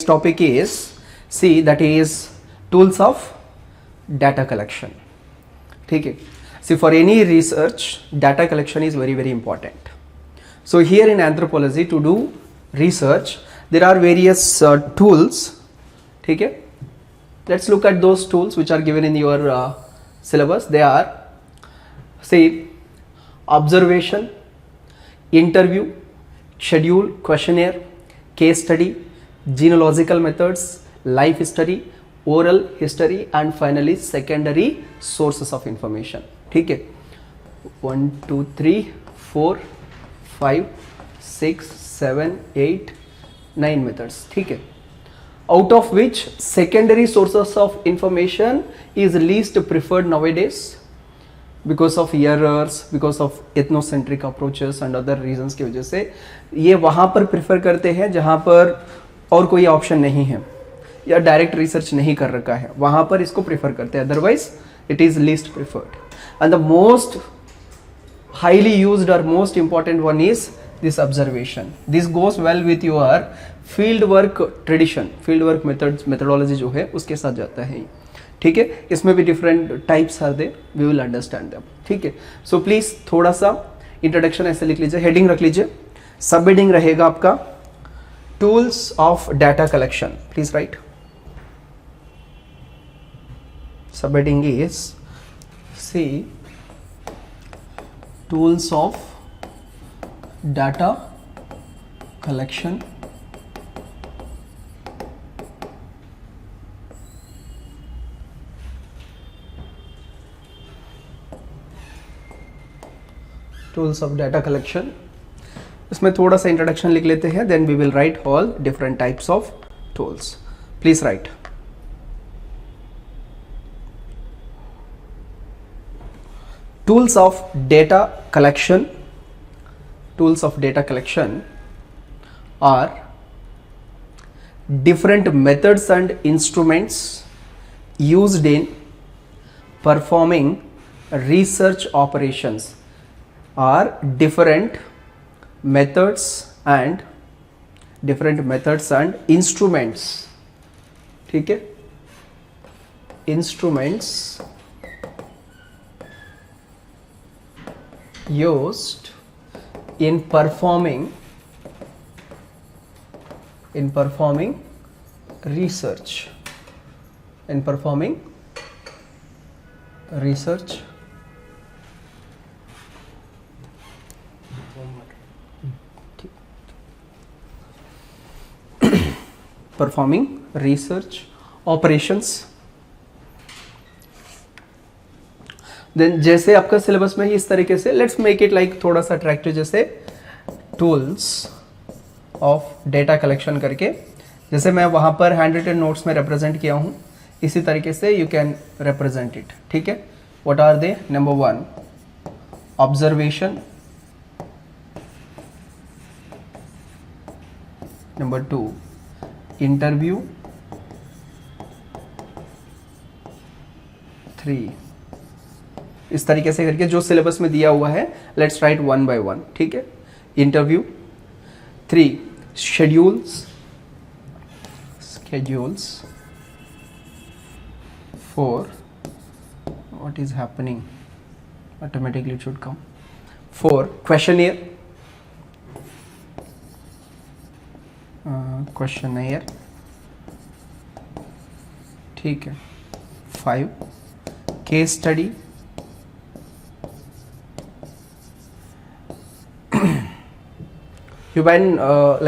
topic is, see, that is tools of data collection. ठीक है. See, for any research, data collection is very very important. So here in anthropology, to do research, there are various tools. ठीक है. Let's look at those tools which are given in your syllabus. They are, say, observation, interview, schedule, questionnaire, case study, genealogical methods, life history, oral history, and finally secondary sources of information. ठीक है. 1 2 3 4 5 6 7 8 9 methods. ठीक है. Out of which secondary sources of information is least preferred nowadays because of errors, because of ethnocentric approaches and other reasons की वजह से ये वहाँ पर प्रिफर करते हैं जहाँ पर और कोई ऑप्शन नहीं है या डायरेक्ट रिसर्च नहीं कर रखा है, वहाँ पर इसको प्रिफर करते हैं. Otherwise it is least preferred. And the most highly used or most important one is this observation. This goes well with your field work tradition, field work methodology जो है उसके साथ जाता है. ठीक है. इसमें भी different types are there, we will understand them. ठीक है. So please थोड़ा सा introduction ऐसे लिख लीजिए, heading रख लीजिए. Subheading रहेगा आपका tools of data collection. Please write. Subheading is, see, tools of data collection. Tools of data collection. इसमें थोड़ा सा इंट्रोडक्शन लिख लेते हैं, then we will write all different types of tools. Please write. Tools of data collection. Tools of data collection are different methods and instruments used in performing research operations. Are different methods and instruments. ठीक है. Instruments used in performing research. Performing research operations. Then जैसे आपका syllabus में ही इस तरीके से, let's make it like थोड़ा सा अट्रैक्टिव, जैसे टूल्स ऑफ डेटा कलेक्शन करके, जैसे मैं वहाँ पर हैंड रिटन नोट्स में रिप्रेजेंट किया हूँ, इसी तरीके से यू कैन रिप्रेजेंट इट. ठीक है. What are they? Number 1 observation, number 2 interview, 3, इस तरीके से करके जो सिलेबस में दिया हुआ है, लेट्स राइट 1 by 1. ठीक है. Interview, 3 schedules, 4 what is happening, automatically it should come, 4 questionnaire, ठीक है. 5 case study,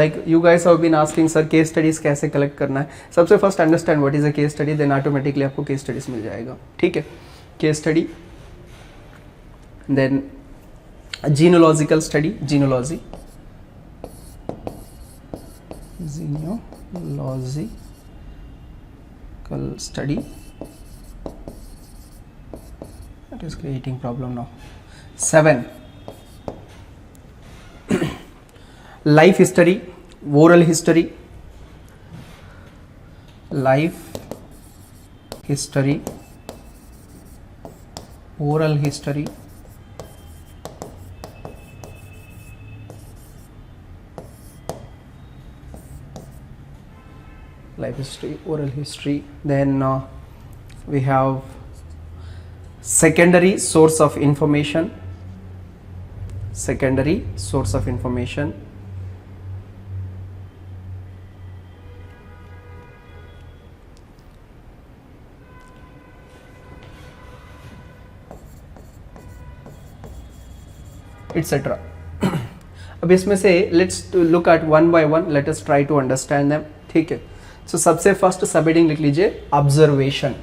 like you guys have been asking, sir case studies कैसे कलेक्ट करना है. सबसे first understand what is a case study, then automatically आपको case studies मिल जाएगा. ठीक है. Case study, then genealogical study, genealogical study, that is creating problem now. 7 life history, oral history, oral history, life history, oral history. Then we have secondary source of information, secondary source of information. etc. अब इसमें से let's look at one by one, let us try to understand them. ठीक है, so सबसे first sub heading लिख लीजिए observation.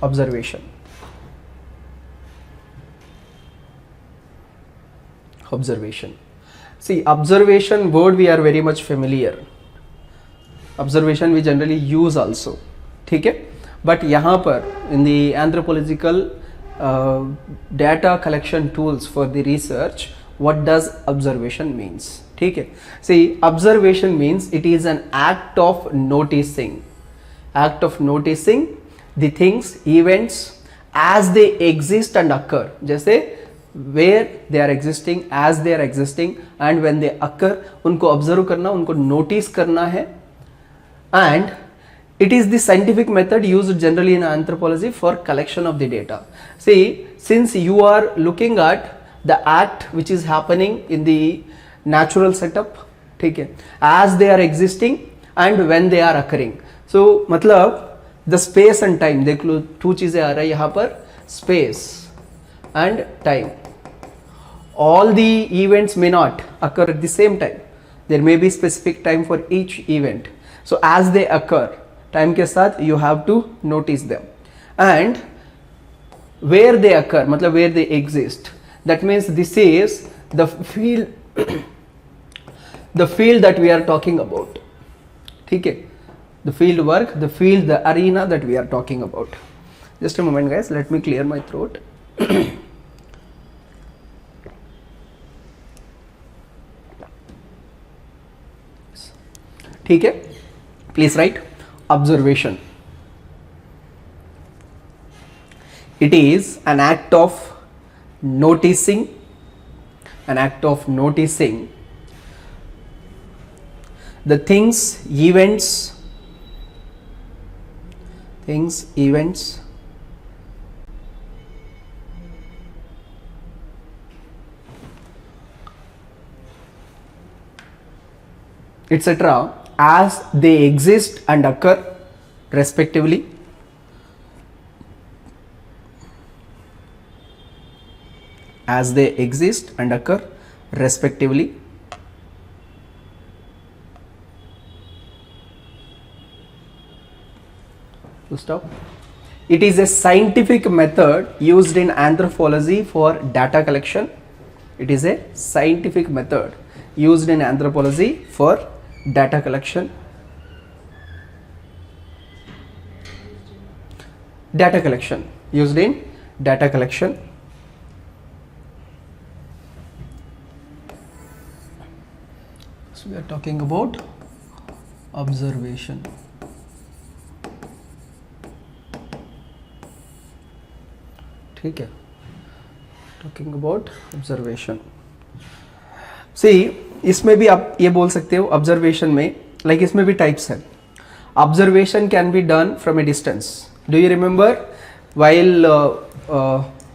Observation, observation. See observation word we are very much familiar. Observation we generally use also. ठीक है, but यहाँ पर in the anthropological data collection tools for the research, what does observation means? ठीक है, see observation means it is an act of noticing, act of noticing the things, events as they exist and occur. जैसे where they are existing, as they are existing and when they occur, उनको observe करना, उनको notice करना है. And it is the scientific method used generally in anthropology for collection of the data. See, since you are looking at the act which is happening in the natural setup, ठीक है, as they are existing and when they are occurring. So मतलब the space and time, देख लो two चीजें आ रहा है यहाँ पर, space and time. All the events may not occur at the same time. There may be specific time for each event. So as they occur, time के साथ you have to notice them. And where they occur मतलब where they exist, that means this is the field that we are talking about. ठीक है, the field work, the field, the arena that we are talking about. Just a moment guys, let me clear my throat. ठीक है, please write. Observation, it is an act of noticing, an act of noticing the things, events etc. as they exist and occur respectively. As they exist and occur respectively. To stop. It is a scientific method used in anthropology for data collection. It is a scientific method used in anthropology for data collection. Data collection, used in data collection. So we are talking about observation. ठीक है, talking about observation. See, इसमें भी आप ये बोल सकते हो observation में, लाइक इसमें भी टाइप्स है. Observation can be done from A distance. Do you remember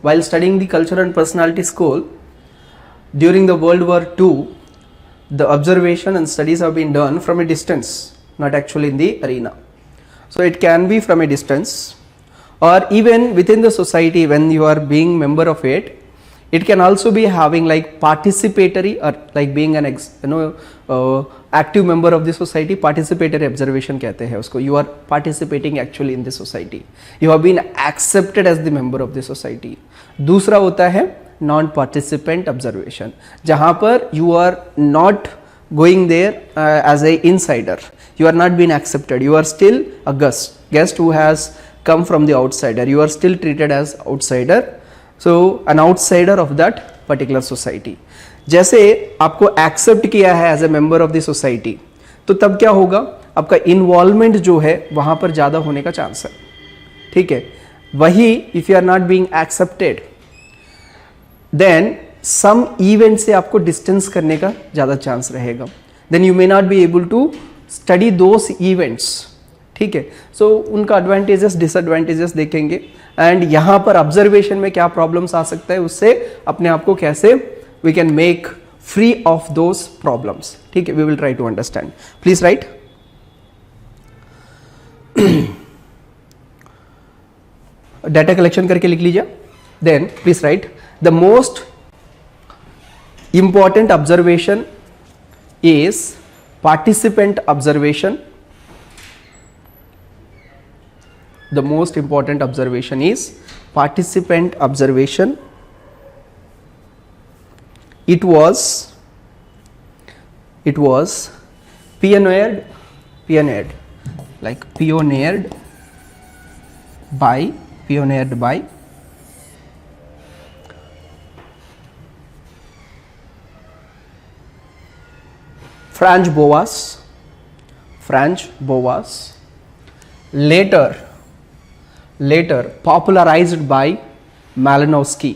while studying the culture and personality school during the World War II, the observation and studies have been done from a distance, not actually in the arena. So it can be from a distance, or even within the society when you are being member of it. It can also be having like participatory, or like being an active member of the society. Participatory observation कहते हैं उसको. You are participating actually in the society. You have been accepted as the member of the society. दूसरा होता है non participant observation, जहाँ पर you are not going there as a insider. You are not being accepted. You are still a guest who has come from the outsider. You are still treated as outsider. So an outsider of that particular society. जैसे आपको accept किया है as a member of the society, तो तब क्या होगा, आपका involvement जो है वहां पर ज्यादा होने का चांस है. ठीक है, वही if you are not being accepted, then some event से आपको डिस्टेंस करने का ज्यादा चांस रहेगा. Then you may not be able to study those events, ठीक है। सो उनका एडवांटेजेस डिसएडवांटेजेस देखेंगे, एंड यहाँ पर ऑब्जर्वेशन में क्या प्रॉब्लम्स आ सकता है, उससे अपने आप को कैसे we can make free of those problems, ठीक है। We will try to understand. Please write. Data collection करके लिख लीजिए। Then please write the most important observation is participant observation. The most important observation is participant observation. It was pioneered by Franz Boas, later popularized by Malinowski.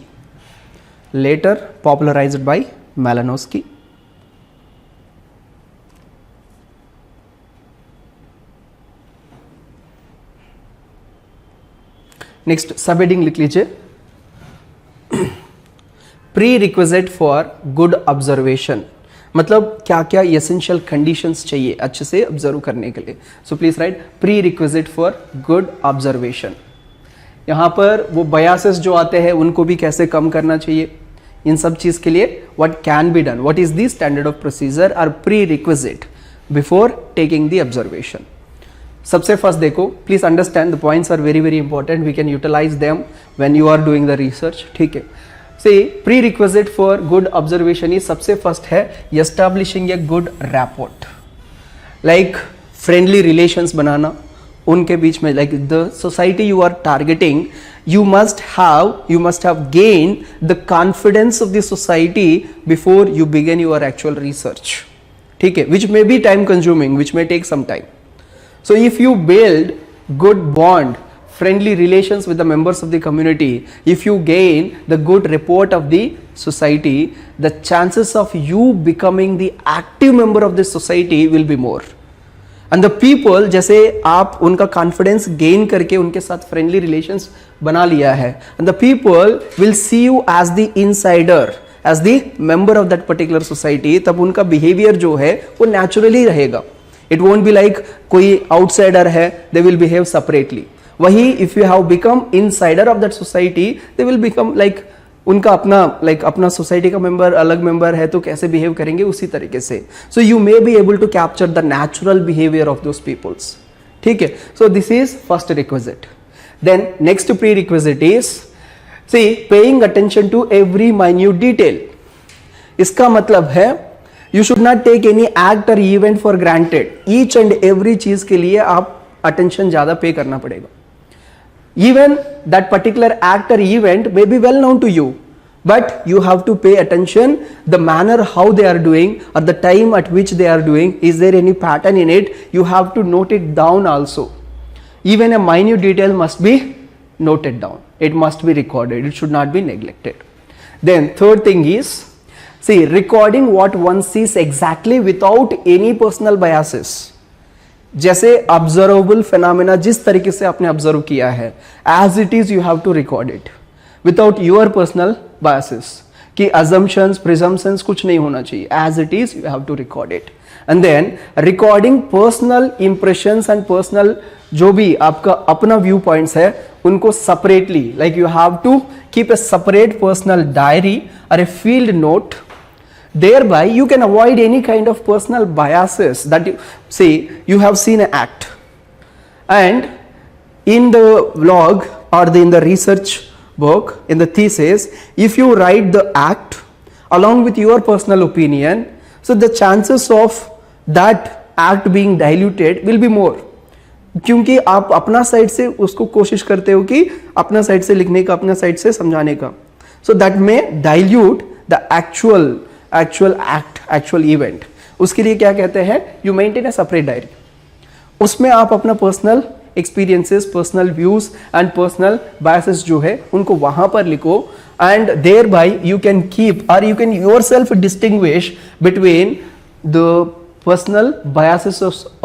Next सब heading लिख लीजिए, pre requisite for good observation, मतलब क्या क्या essential conditions चाहिए अच्छे से observe करने के लिए। सो please right pre requisite for good observation. यहाँ पर वो बायसेस जो आते हैं उनको भी कैसे कम करना चाहिए, इन सब चीज के लिए what can be done, what is the standard of procedure और prerequisite before taking the observation. सबसे फर्स्ट देखो, please understand the points are very very important, we can utilize them when you are doing the research, ठीक है। See, prerequisite for good observation is सबसे first है establishing a good rapport, like friendly relations बनाना उनके बीच में, like the society you are targeting, you must have gained the confidence of the society before you begin your actual research, ठीक है, which may be time consuming, which may take some time. So if you build good bond, friendly relations with the members of the community, if you gain the good report of the society, the chances of you becoming the active member of the society will be more. And the people, जैसे आप उनका confidence gain करके उनके साथ friendly relations बना लिया है, and the people will see you as the insider, as the member of that particular society, तब उनका behavior जो है वो naturally रहेगा. It won't be like कोई outsider है, they will behave separately. वही if you have become insider of that society, they will become like उनका अपना सोसाइटी का मेंबर अलग मेंबर है तो कैसे बिहेव करेंगे उसी तरीके से. So you may be able to capture the natural behaviour of those peoples, ठीक है. So this is first requisite. Then next prerequisite is see paying attention to every minute detail. इसका मतलब है you should not take any act और event for granted. Each and every चीज के लिए आप अटेंशन ज्यादा पे करना पड़ेगा. Even that particular act or event may be well known to you, but you have to pay attention the manner how they are doing or the time at which they are doing. Is there any pattern in it? You have to note it down also. Even a minute detail must be noted down. It must be recorded. It should not be neglected. Then third thing is, see, recording what one sees exactly without any personal biases. जैसे observable phenomena जिस तरीके से आपने observe किया है, as it is you have to record it without your personal biases. कि assumptions presumptions कुछ नहीं होना चाहिए, as it is you have to record it. And then recording personal impressions and personal जो भी आपका अपना व्यू पॉइंट्स है उनको separately, like you have to keep a separate personal diary और a field note. Thereby you can avoid any kind of personal biases that you say you have seen an act, and in the log or in the research book, in the thesis, if you write the act along with your personal opinion, so the chances of that act being diluted will be more. क्योंकि आप अपना side से उसको कोशिश करते हो कि अपना साइड से लिखने का, अपना साइड से समझाने का. So that may dilute the actual act, actual event. उसके लिए क्या कहते हैं, you maintain a separate diary. उसमें आप अपना personal experiences, personal views and personal biases जो है उनको वहां पर लिखो. एंड देयर बाय यू कैन कीप और you can yourself distinguish between the personal biases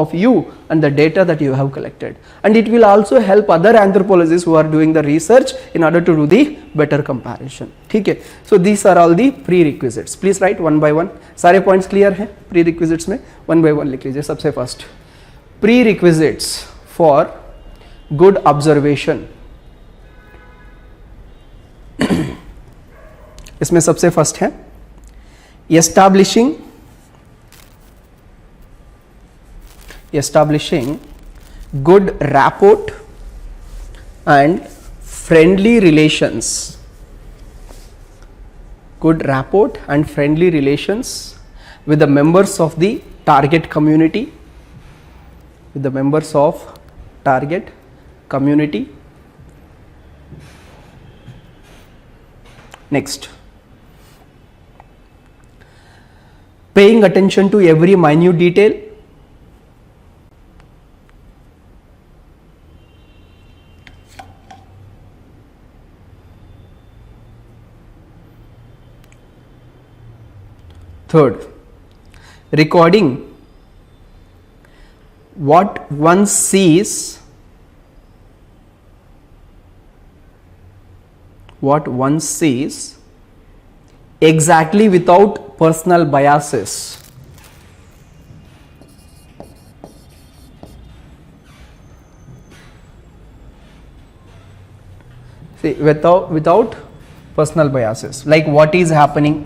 of you and the data that you have collected, and it will also help other anthropologists who are doing the research in order to do the better comparison. ठीक है, so these are all the prerequisites. Please write one by one. सारे points clear हैं prerequisites में? one by one लिख लीजिए. सबसे first prerequisites for good observation. इसमें सबसे फर्स्ट है establishing good rapport and friendly relations. Good rapport and friendly relations with the members of the target community. With the members of target community. Next, paying attention to every minute detail. Third, recording what one sees, exactly without personal biases. See, without personal biases, like what is happening,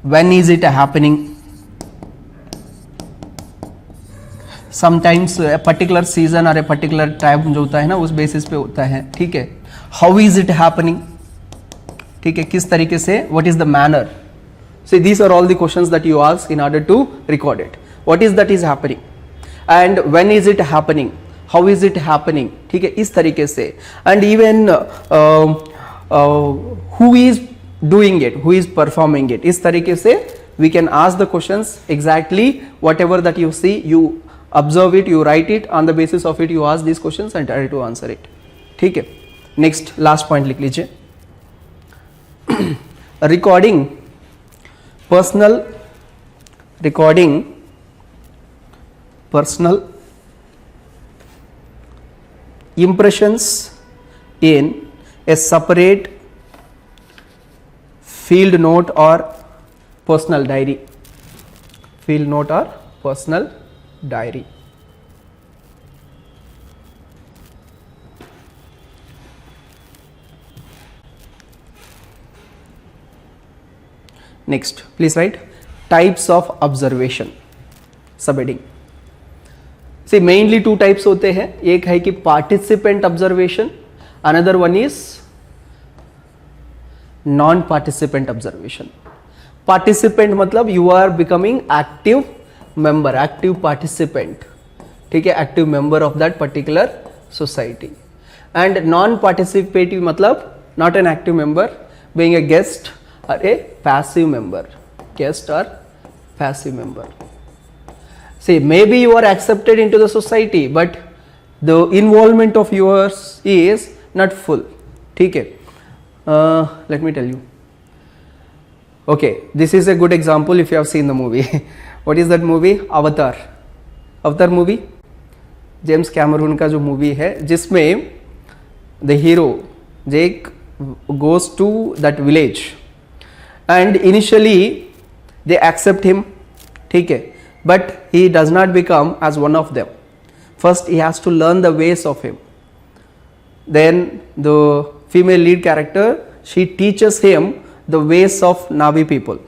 when is it happening, sometimes a particular season or a particular time जो होता है ना उस basis पे होता है. ठीक है, how is it happening, ठीक है, किस तरीके से, what is the manner. So these are all the questions that you ask in order to record it. What is that is happening and when is it happening, how is it happening, ठीक है, इस तरीके से. And even who is doing it, who is performing it, इस तरीके से we can ask the questions exactly whatever that you see, you observe it, you write it, on the basis of it you ask these questions and try to answer it. ठीक है, next last point लिख लीजिए. recording personal impressions in a separate field note or personal diary. Next, please write types of observation, subheading. See, mainly two types होते हैं. एक है कि participant observation, another one is non-participant observation. Participant मतलब you are becoming active member, active participant, ठीक है, active member of that particular society. And non-participative मतलब not an active member, being a guest or a passive member. See, maybe you are accepted into the society, but the involvement of yours is not full. ठीक है, let me tell you. Okay, this is a good example if you have seen the movie. What is that movie? Avatar movie, James Cameron का जो movie है, जिसमें the hero Jake goes to that village and initially they accept him, ठीक है, but he does not become as one of them. First he has to learn the ways of him. Then the female lead character, she teaches him the ways of Navi people.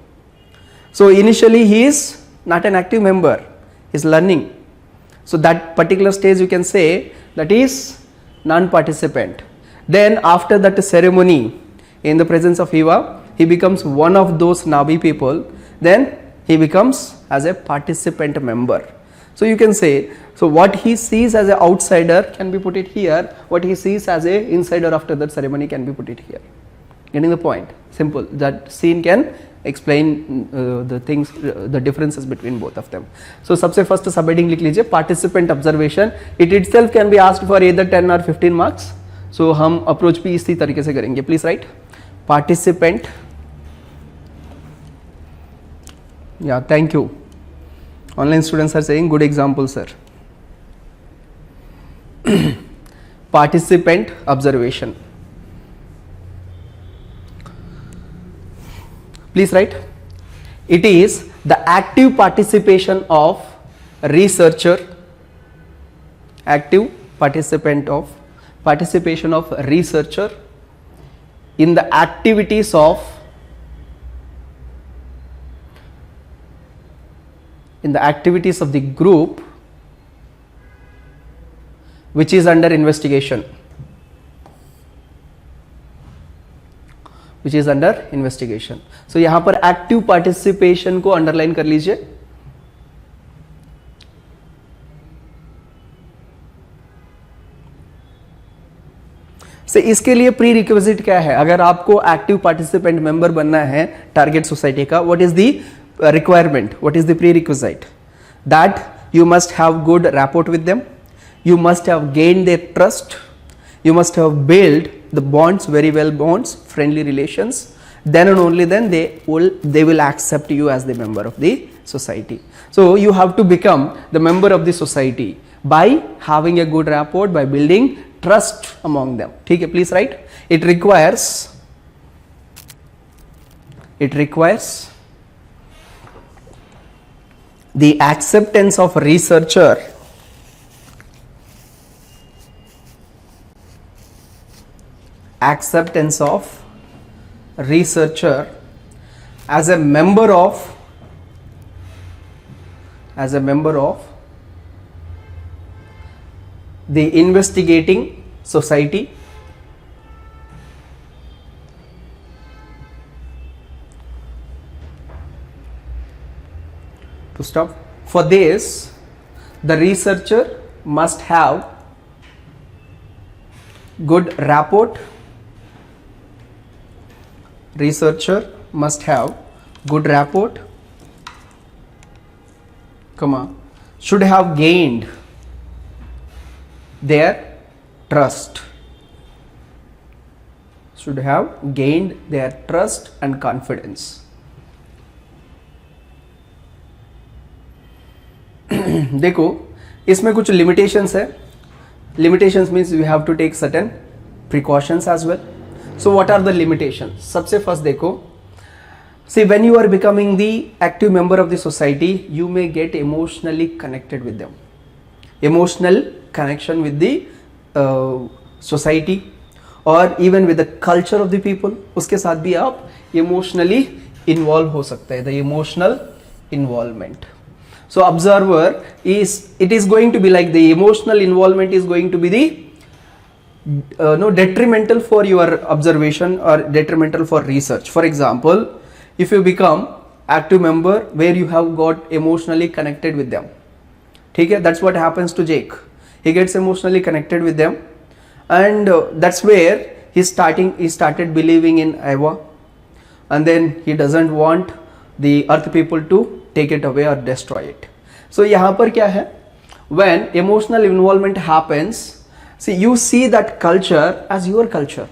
So initially he is not an active member, he is learning. So that particular stage you can say that is non-participant. Then after that ceremony in the presence of Eva, he becomes one of those Navi people, then he becomes as a participant member. So you can say, so what he sees as an outsider can be put it here, what he sees as a insider after that ceremony can be put it here. Getting the point? Simple. That scene can explain the things, the differences between both of them. So सबसे first subheading लिख लीजिए, participant observation. It itself can be asked for either 10 or 15 marks. So हम approach भी इसी तरीके से करेंगे. Please write participant Yeah, thank you. Online students are saying good example, sir. Participant observation. Please write. It is the active participation of researcher, active participation of researcher in the activities of the group which is under investigation. So यहाँ पर active participation को underline कर लीजिए. से इसके लिए pre requisite क्या है? अगर आपको एक्टिव पार्टिसिपेंट मेंबर बनना है टारगेट सोसाइटी का, what is the requirement, what is the pre requisite? That you must have good rapport with them, you must have gained their trust, you must have built the bonds, very well bonds, friendly relations, then and only then they will accept you as the member of the society. So you have to become the member of the society by having a good rapport, by building trust among them. ठीक है, please write. It requires the acceptance of researcher as a member of the investigating society, to stop. For this, the researcher must have good rapport. Researcher must have good rapport, should have gained their trust, and confidence. देखो इसमें कुछ limitations है. Limitations means you have to take certain precautions as well. So what are the limitations? सबसे first देखो, see when you are becoming the active member of the society, you may get emotionally connected with them. Emotional connection with the society or even with the culture of the people. उसके साथ भी आप emotionally involve हो सकते हैं. The emotional involvement. So observer it is going to be like the emotional involvement is going to be the detrimental for your observation or detrimental for research. For example, if you become active member where you have got emotionally connected with them, ठीक है, that's what happens to Jake. He gets emotionally connected with them, and that's where he started believing in Eva, and then he doesn't want the earth people to take it away or destroy it. So यहाँ पर क्या है? When emotional involvement happens, see you see that culture as your culture.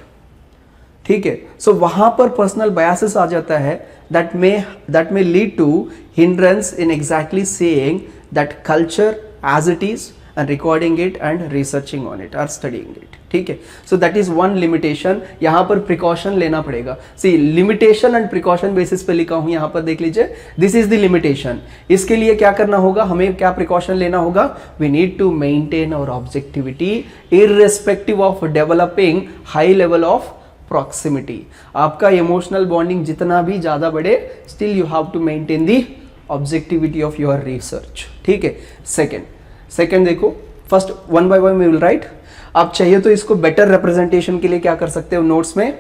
ठीक है, so वहाँ पर personal biases आ जाता है that may lead to hindrance in exactly seeing that culture as it is and recording it and researching on it or studying it. ठीक है, so that is one limitation. यहाँ पर precaution लेना पड़ेगा. See limitation and precaution basis पे लिखा हूँ, यहाँ पर देख लीजिए. This is the limitation. इसके लिए क्या करना होगा, हमें क्या precaution लेना होगा? We need to maintain our objectivity irrespective of developing high level of proximity. आपका emotional bonding जितना भी ज़्यादा बढ़े, still you have to maintain the objectivity of your research. ठीक है. Second देखो, first one by one we will write. आप चाहिए तो इसको बेटर रिप्रेजेंटेशन के लिए क्या कर सकते हो, नोट्स में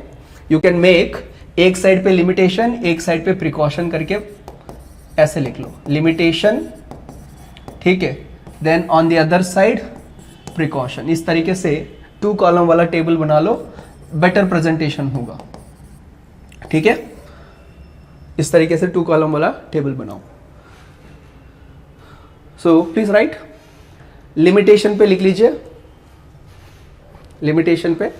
यू कैन मेक एक साइड पे लिमिटेशन, एक साइड पे प्रिकॉशन करके ऐसे लिख लो, लिमिटेशन, ठीक है, then on the other side precaution. इस तरीके से 2 कॉलम वाला टेबल बना लो, बेटर प्रेजेंटेशन होगा. ठीक है, इस तरीके से 2 कॉलम वाला टेबल बनाओ. सो प्लीज राइट. लिमिटेशन पे लिख लीजिए, लिमिटेशन पे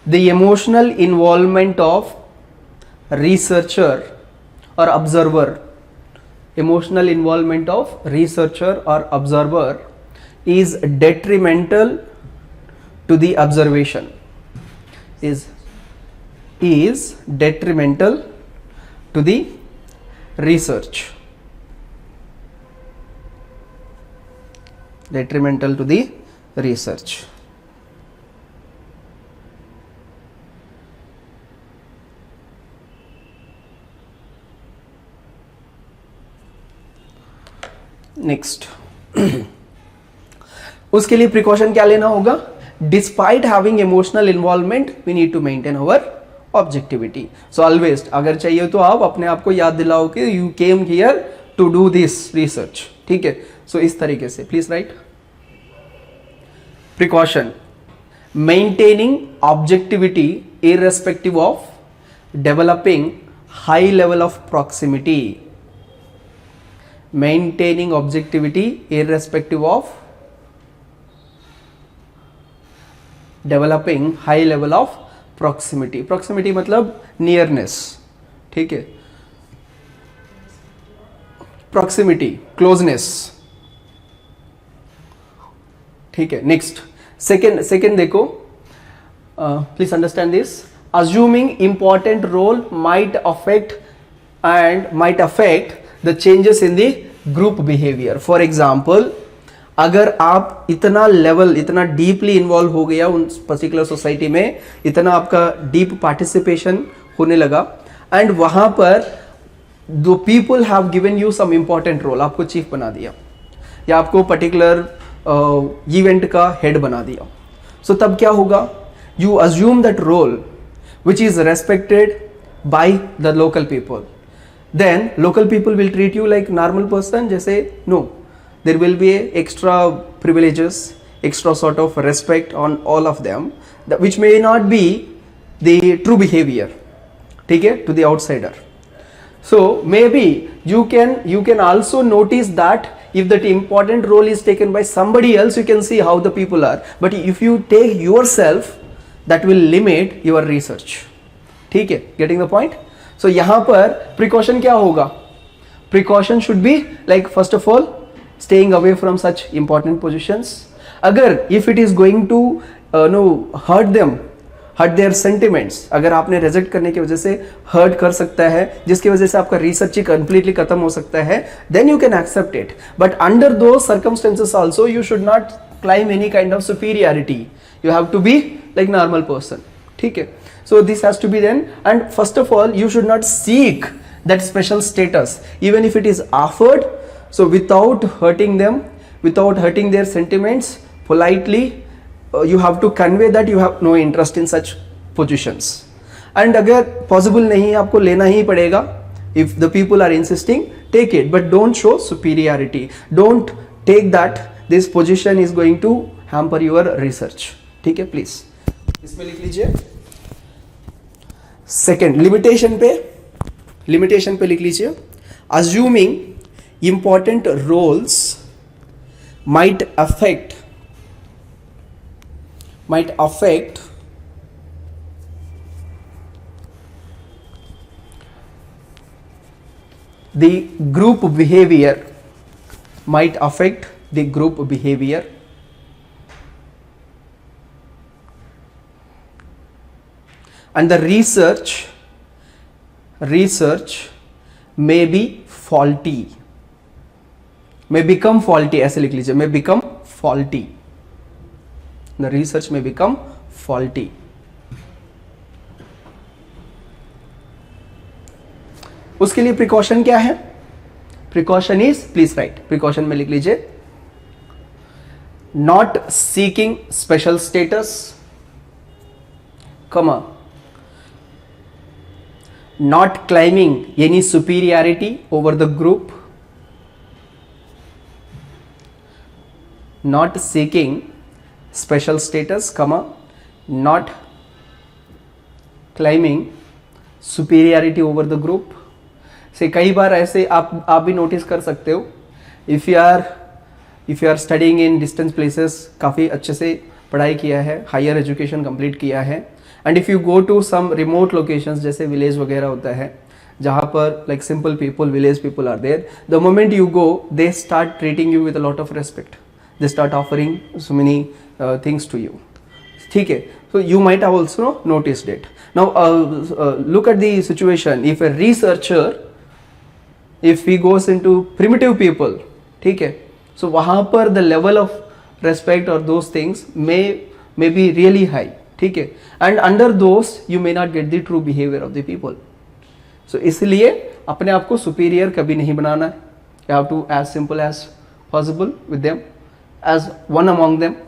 the emotional involvement of researcher or observer, emotional involvement of researcher or observer is detrimental to the observation, is detrimental to the research, detrimental to the research. Next उसके लिए precaution क्या लेना होगा? Despite having emotional involvement we need to maintain our objectivity. So always अगर चाहिए तो आप अपने आप को याद दिलाओ कि you came here to do this research. ठीक है, सो इस तरीके से please write. Precaution maintaining objectivity irrespective of developing high level of proximity. maintaining objectivity irrespective of developing high level of proximity. proximity मतलब nearness. ठीक है, proximity closeness. ठीक है, next second देखो, please understand this. assuming important role might affect the changes in the group behavior. For example, अगर आप इतना level, इतना डीपली इन्वॉल्व हो गया उन पर्टिकुलर सोसाइटी में, इतना आपका डीप पार्टिसिपेशन होने लगा एंड वहां पर दो people have given you some important role, आपको चीफ बना दिया या आपको पर्टिकुलर इवेंट का हेड बना दिया. सो तब क्या होगा? You assume that role which is respected by the local people. Then local people will treat you like normal person. जैसे no, there will be extra privileges, extra sort of respect on all of them, which may not be the true behavior. ठीक है, to the outsider. So maybe you can also notice that if that important role is taken by somebody else, you can see how the people are. But if you take yourself, that will limit your research. ठीक है, getting the point? So यहाँ पर precaution क्या होगा? Precaution should be like first of all staying away from such important positions. अगर if it is going to hurt them, hurt their sentiments, अगर आपने reject करने की वजह से हर्ट कर सकता है, जिसकी वजह से आपका रिसर्च ही कंप्लीटली खत्म हो सकता है, then you can accept it. But under those circumstances also you should not claim any kind of superiority. You have to be like normal person. ठीक है, so this has to be then, and first of all you should not seek that special status even if it is offered. So without hurting them, without hurting their sentiments, politely you have to convey that you have no interest in such positions. And अगर possible नहीं आपको लेना ही पड़ेगा, if the people are insisting, take it, but don't show superiority. Don't take that this position is going to hamper your research. ठीक है, please इसमें लिख लीजिए. सेकेंड लिमिटेशन पे लिख लीजिए. Assuming important roles might affect the group behaviour, might affect the group behavior. And the research may be faulty, may become faulty. ऐसे लिख लीजिए, may become faulty. The research may become faulty. उसके लिए precaution क्या है? Precaution is, please write, precaution में लिख लीजिए, नॉट सीकिंग स्पेशल स्टेटस, कमा, not claiming any superiority over the group, not seeking special status, comma, not claiming superiority over the group. से कई बार ऐसे आप भी नोटिस कर सकते हो, if you are studying in distance places, काफ़ी अच्छे से पढ़ाई किया है, हायर एजुकेशन कंप्लीट किया है, and if you go to some remote locations जैसे विलेज वगैरह होता है जहाँ पर like simple people village people are there, the moment you go they start treating you with a lot of respect, they start offering so many things to you. ठीक है, so you might have also noticed it. Now look at the situation. If a researcher, if he goes into primitive people, ठीक है, so वहाँ पर the level of respect or those things may be really high, ठीक है, and under those you may not get the true behavior of the people. So इसलिए अपने आप को superior कभी नहीं बनाना है. You have to as simple as possible with them, as one among them,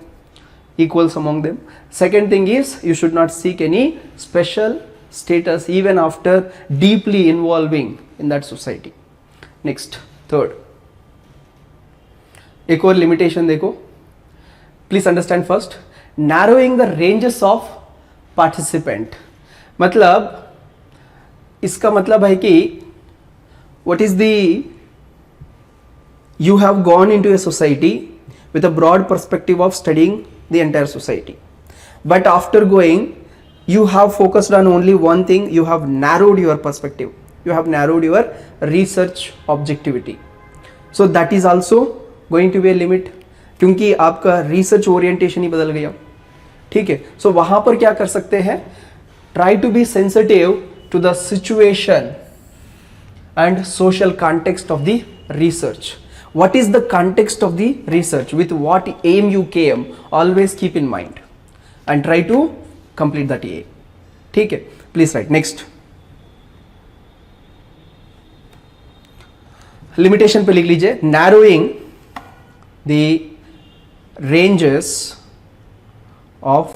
equals among them. Second thing is you should not seek any special status even after deeply involving in that society. Next, third, एक और limitation देखो. Please understand first, narrowing the ranges of participant. मतलब इसका मतलब है कि what is the, you have gone into a society with a broad perspective of studying the entire society, but after going you have focused on only one thing, you have narrowed your perspective, you have narrowed your research objectivity, so that is also going to be a limit, क्योंकि आपका research orientation ही बदल गया. ठीक है, so वहां पर क्या कर सकते हैं, try to be sensitive to the situation and social context of the research. What is the context of the research, with what aim you came, always keep in mind and try to complete that aim. ठीक है, please write. Next, limitation पे लिख लीजिए, narrowing the ranges of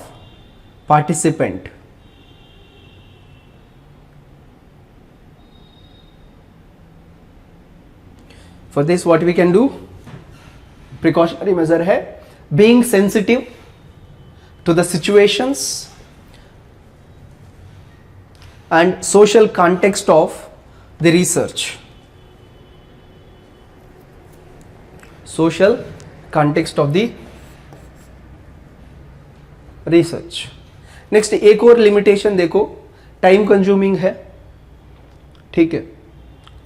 participant. For this what we can do, precautionary measure है being sensitive to the situations and social context of the research. Social context of the research. Next, एक और limitation देखो, time consuming है, ठीक है,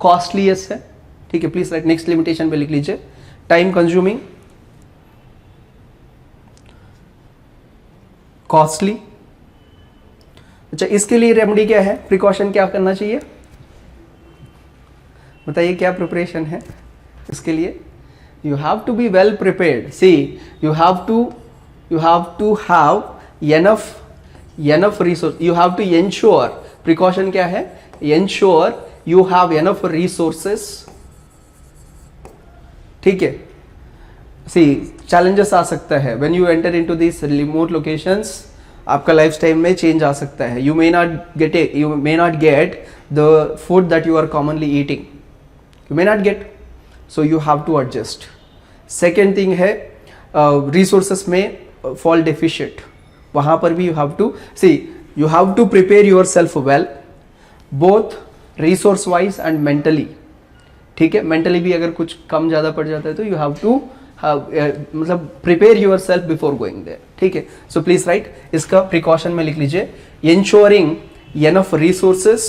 costliest है, ठीक है, प्लीज राइट. नेक्स्ट लिमिटेशन पे लिख लीजिए, टाइम कंज्यूमिंग, कॉस्टली. अच्छा, इसके लिए रेमेडी क्या है, प्रिकॉशन क्या करना चाहिए, बताइए क्या प्रिपरेशन है इसके लिए. You have to be well prepared. See, you have to have enough resource. You have to ensure, precaution क्या है, ensure you have enough resources. ठीक है, सी चैलेंजेस आ सकता है when you enter into this remote locations, आपका life style में change आ सकता है. You may not get the food that you are commonly eating, you may not get, so you have to adjust. Second thing है resources में fall deficient, वहाँ पर भी you have to prepare yourself well, both resource wise and mentally. ठीक है, mentally भी अगर कुछ कम ज़्यादा पड़ जाता है तो यू हैव टू मतलब prepare your self before going there. ठीक है, सो प्लीज राइट, इसका प्रिकॉशन में लिख लीजिए, ensuring enough resources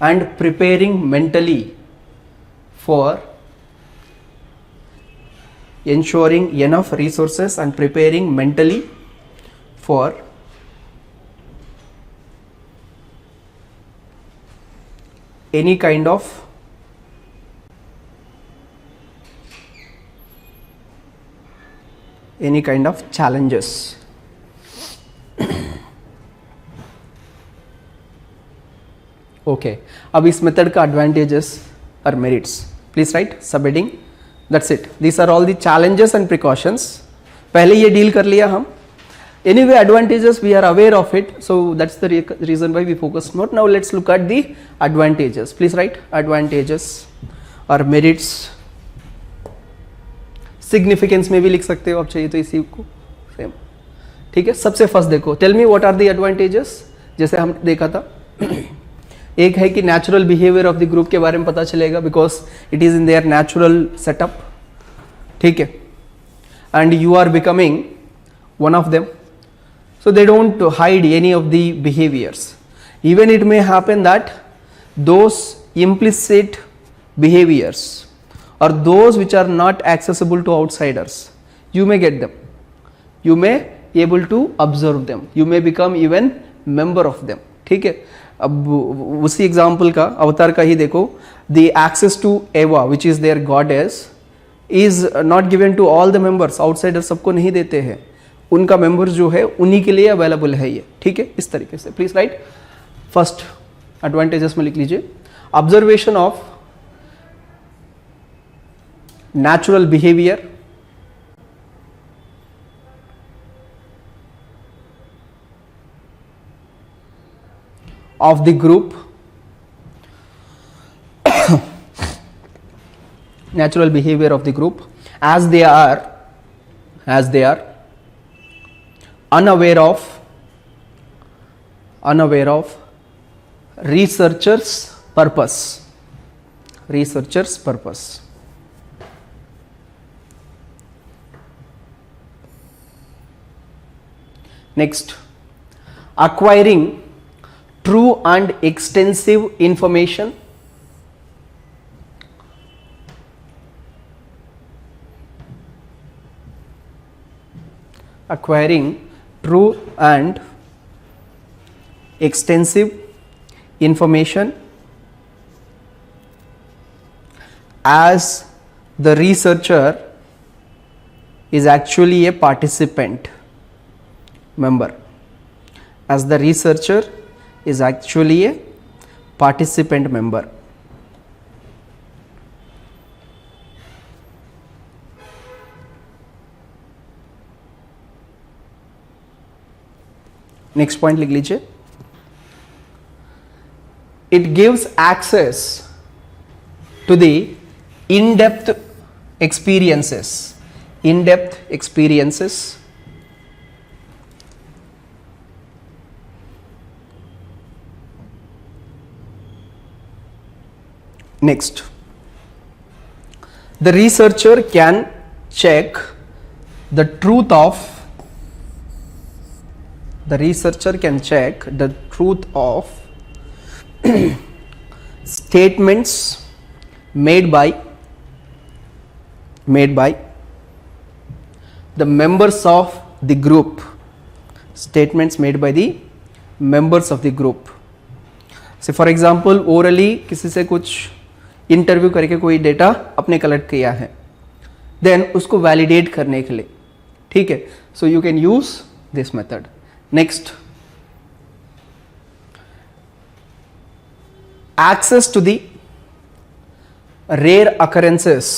and preparing mentally for ensuring enough resources and preparing mentally for any kind of challenges. Okay, अब इस method का एडवांटेजेस और merits please write, subheading, that's it. These are all the challenges and precautions. पहले ये deal कर लिया हम. Anyway, advantages we are aware of it, so that's the reason why we focus more. Now let's look at the advantages. Please write advantages or merits. Significance में भी लिख सकते हो आप, चाहिए तो इसी को सेम. ठीक है, सबसे फर्स्ट देखो, tell me what are the advantages. जैसे हम देखा था, एक है कि natural behaviour of the group के बारे में पता चलेगा, because it is in their natural setup. ठीक है, and you are becoming one of them. So they don't hide any of the behaviors. Even it may happen that those implicit behaviors or those which are not accessible to outsiders, you may get them, you may able to observe them, you may become even member of them. ठीक है, अब उसी example का अवतार का ही देखो, the access to Eva which is their goddess is not given to all the members, outsiders सबको नहीं देते हैं, उनका मेंबर्स जो है उन्हीं के लिए अवेलेबल है ये. ठीक है, इस तरीके से प्लीज राइट. फर्स्ट एडवांटेजेस में लिख लीजिए, observation of natural behaviour, of the group, natural behavior of the group, as they are unaware of researcher's purpose. Next, acquiring true and extensive information, acquiring true and extensive information as the researcher is actually a participant member, as the researcher is actually a participant member. Next point लिख लीजिए, it gives access to the in depth experiences, next, the researcher can check the truth of statements made by the members of the group, से for example orally किसी से कुछ interview करके कोई data अपने collect किया है, देन उसको वैलिडेट करने के लिए. ठीक है, so you can use this method. Next, access to the rare occurrences,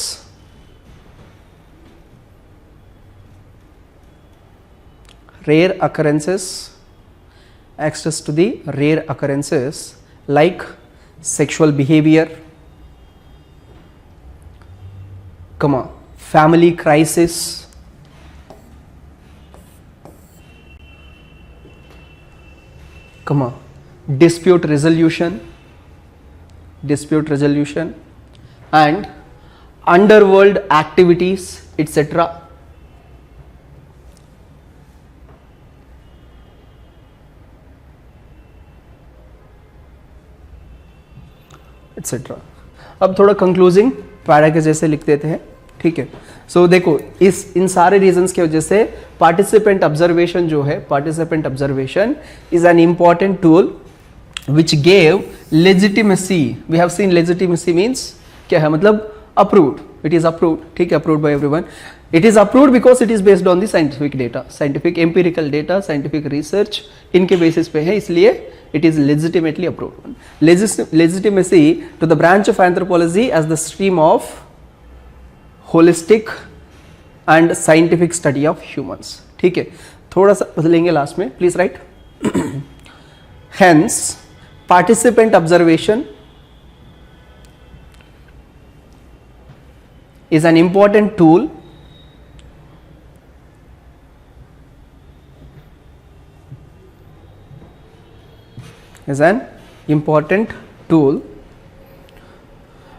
access to the rare occurrences like sexual behavior, family crisis, dispute resolution and underworld activities, etc. etc. अब थोड़ा कंक्लूजिंग para के जैसे लिख देते हैं. ठीक है, सो देखो इन सारे रीजंस की वजह से पार्टिसिपेंट ऑब्जर्वेशन जो है, participant observation is an important tool which gave legitimacy. We have seen legitimacy means क्या है, मतलब approved, it is approved. ठीक है, approved by everyone. It is approved because it is based on the scientific data, scientific empirical data, scientific research इनके basis पे है, इसलिए it is legitimately approved. Legitimacy to the branch of anthropology as the stream of holistic and scientific study of humans. ठीक है, थोड़ा सा बदलेंगे last में, please right. Hence, participant observation is an important tool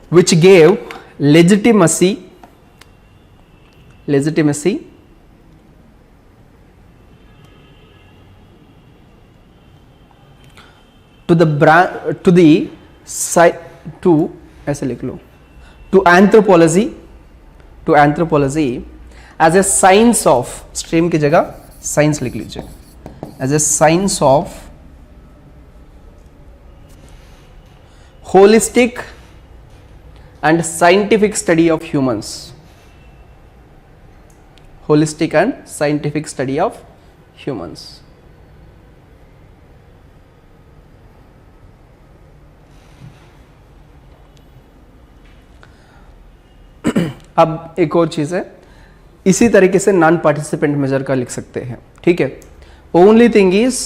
which gave legitimacy to ऐसे लिख लो, to anthropology as a science of, stream की जगह साइंस लिख लीजिए, as a science of holistic and scientific study of humans. Holistic and scientific study of humans. अब एक और चीज है, इसी तरीके से नॉन पार्टिसिपेंट मेजर का लिख सकते हैं, ठीक है. Only thing is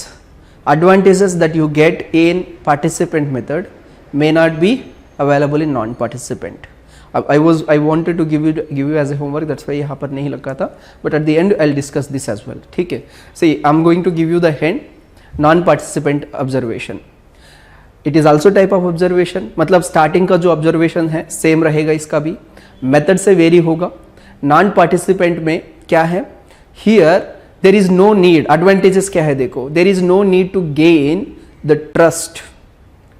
advantages that you get in participant method may not be available in non participant. I wanted to give you as a homework, that's why यहाँ पर नहीं लगा था, but at the end I'll discuss this as well, ठीक है. See, I'm going to give you the hint, non participant observation. It is also type of observation, मतलब starting का जो observation है same रहेगा, इसका भी method से vary होगा. non participant में क्या है, here there is no need, advantages क्या है देखो, there is no need to gain the trust,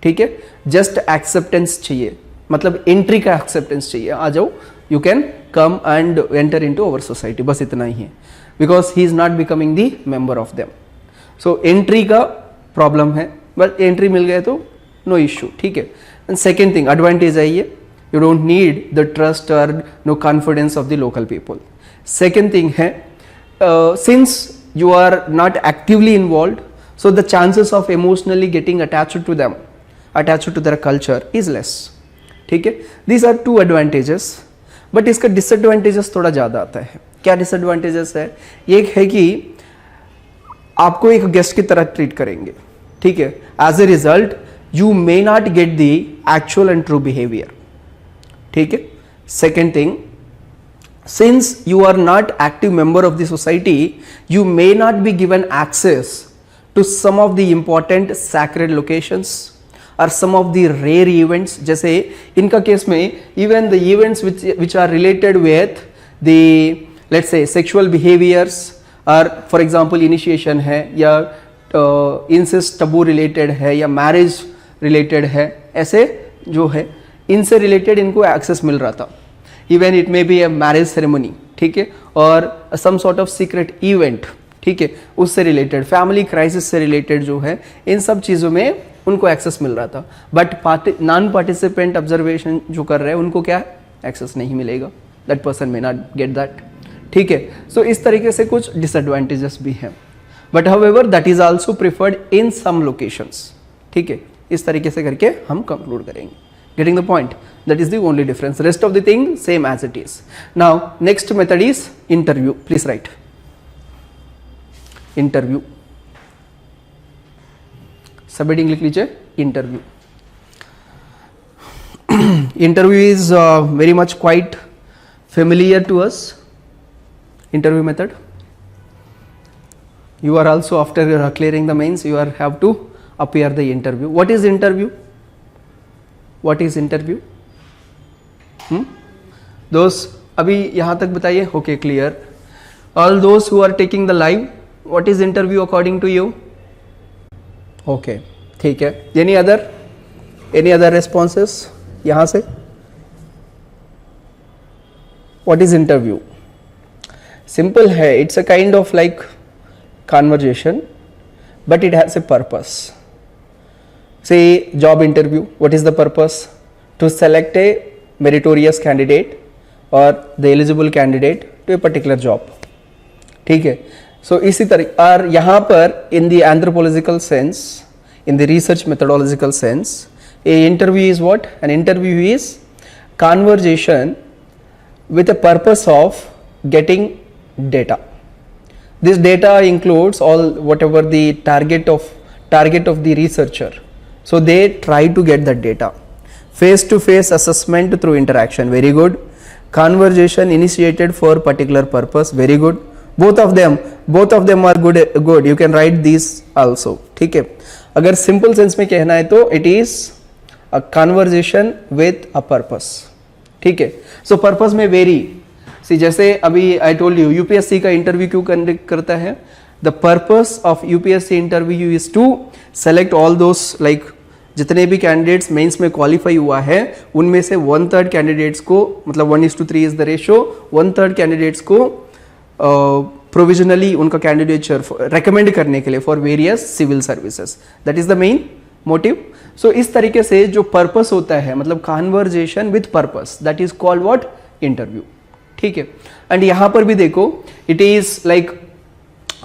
ठीक है, just acceptance चाहिए, मतलब एंट्री का एक्सेप्टेंस चाहिए, आ जाओ, you can come and enter into our society, बस इतना ही है, because he is not becoming the member of them. So entry का प्रॉब्लम है, बट एंट्री मिल गए तो नो इश्यू, ठीक है. एंड सेकेंड थिंग, एडवांटेज है ये, you don't need the trust और no confidence of the local people. Second thing है, since you are not actively involved, so the chances of emotionally getting attached to them, attached to their culture is less, ठीक है. These are two advantages, but इसका disadvantages थोड़ा ज़्यादा आता है. क्या disadvantages है, एक है कि आपको एक गेस्ट की तरह ट्रीट करेंगे, ठीक है. As a result you may not get the actual and true behavior, ठीक है. Second thing, since you are not active member of the society, you may not be given access to some of the important sacred locations or some of the rare events. जैसे इनका case में even the events which are related with the, let's say, sexual behaviors or for example initiation है, या incest taboo related है, या marriage related है, ऐसे जो है इनसे related इनको access मिल रहा था. Even it may be a marriage ceremony, ठीक है, और some sort of secret event, ठीक है, उससे रिलेटेड, फैमिली क्राइसिस से रिलेटेड जो है, इन सब चीज़ों में उनको एक्सेस मिल रहा था. बट नॉन पार्टिसिपेंट ऑब्जर्वेशन जो कर रहे हैं उनको क्या एक्सेस नहीं मिलेगा, that person may not get that, ठीक है. सो इस तरीके से कुछ डिसएडवांटेजेस भी हैं, but however that is also preferred in some locations, ठीक है. इस तरीके से करके हम कंक्लूड करेंगे. Getting the point? That is the only difference. Rest of the thing same as it is. Now next method is interview. Please write interview. Subheading लिख लीजिए interview. Interview is very much quite familiar to us. Interview method. You are also after clearing the mains, you are have to appear the interview. What is interview? What is interview? Those अभी यहाँ तक बताइए. Okay, clear. All those who are taking the live, what is interview according to you? Okay, ठीक है. Any other responses यहाँ से? What is interview? Simple है. It's a kind of like conversation, but it has a purpose. Say job interview, what is the purpose? To select a meritorious candidate or the eligible candidate to a particular job, ठीक है. So इसी तरह, और यहाँ पर in the anthropological sense, in the research methodological sense, a interview is what? An interview is conversation with a purpose of getting data. This data includes all whatever the target of the researcher. So they try to get that data. Face-to-face assessment through interaction, very good. Conversation initiated for particular purpose, very good. Both of them are good. You can write these also, ठीक है. अगर simple sense में कहना है तो it is a conversation with a purpose, ठीक है. So purpose में vary. See, जैसे अभी I told you UPSC का इंटरव्यू क्यों कंडक्ट करता है? The purpose of UPSC interview is to select all those like जितने भी कैंडिडेट्स मेंस में क्वालिफाई हुआ है उनमें से 1/3 कैंडिडेट्स को, मतलब 1:3 इज द रेशो, 1/3 कैंडिडेट्स को प्रोविजनली उनका कैंडिडेचर रेकमेंड करने के लिए for various civil services. That is the main motive. So इस तरीके से जो पर्पस होता है, मतलब conversation with purpose, that is called what, interview. ठीक है. एंड यहां पर भी देखो, it is like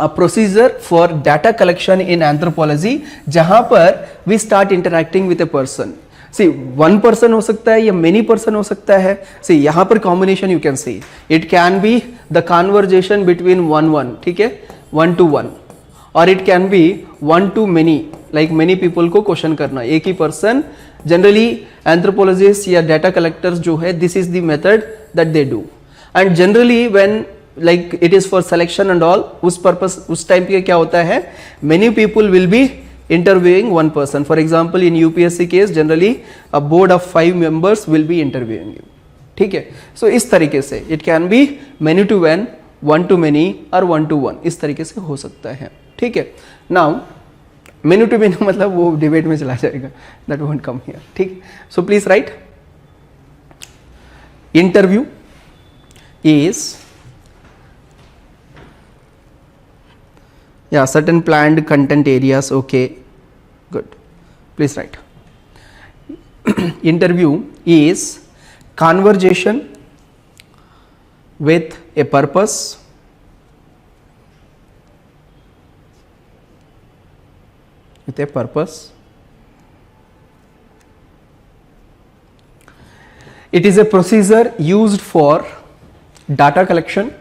a procedure for data collection in anthropology, जहां पर we start interacting with a person. See, one person हो सकता है या many person हो सकता है. See, यहाँ पर combination you can see. It can be the conversation between one, ठीक है, 1 to 1, or it can be 1 to many, like many people को क्वेश्चन करना, एक ही पर्सन. जनरली एंथ्रोपोलॉजिस्ट या डाटा कलेक्टर्स जो है, this is the method that they do. And generally when like it is for selection and all, उस purpose उस time पे क्या होता है, many people will be interviewing one person. For example, in UPSC case generally a board of 5 members will be interviewing you. ठीक है. So इस तरीके से it can be many to one, one to many or 1 to 1, इस तरीके से हो सकता है. ठीक है. Now many to many मतलब वो डिबेट में चला जाएगा, that won't come here. ठीक. So please write, interview is certain planned content areas. Okay, good. Please write. Interview is conversation with a purpose, with a purpose. It is a procedure used for data collection.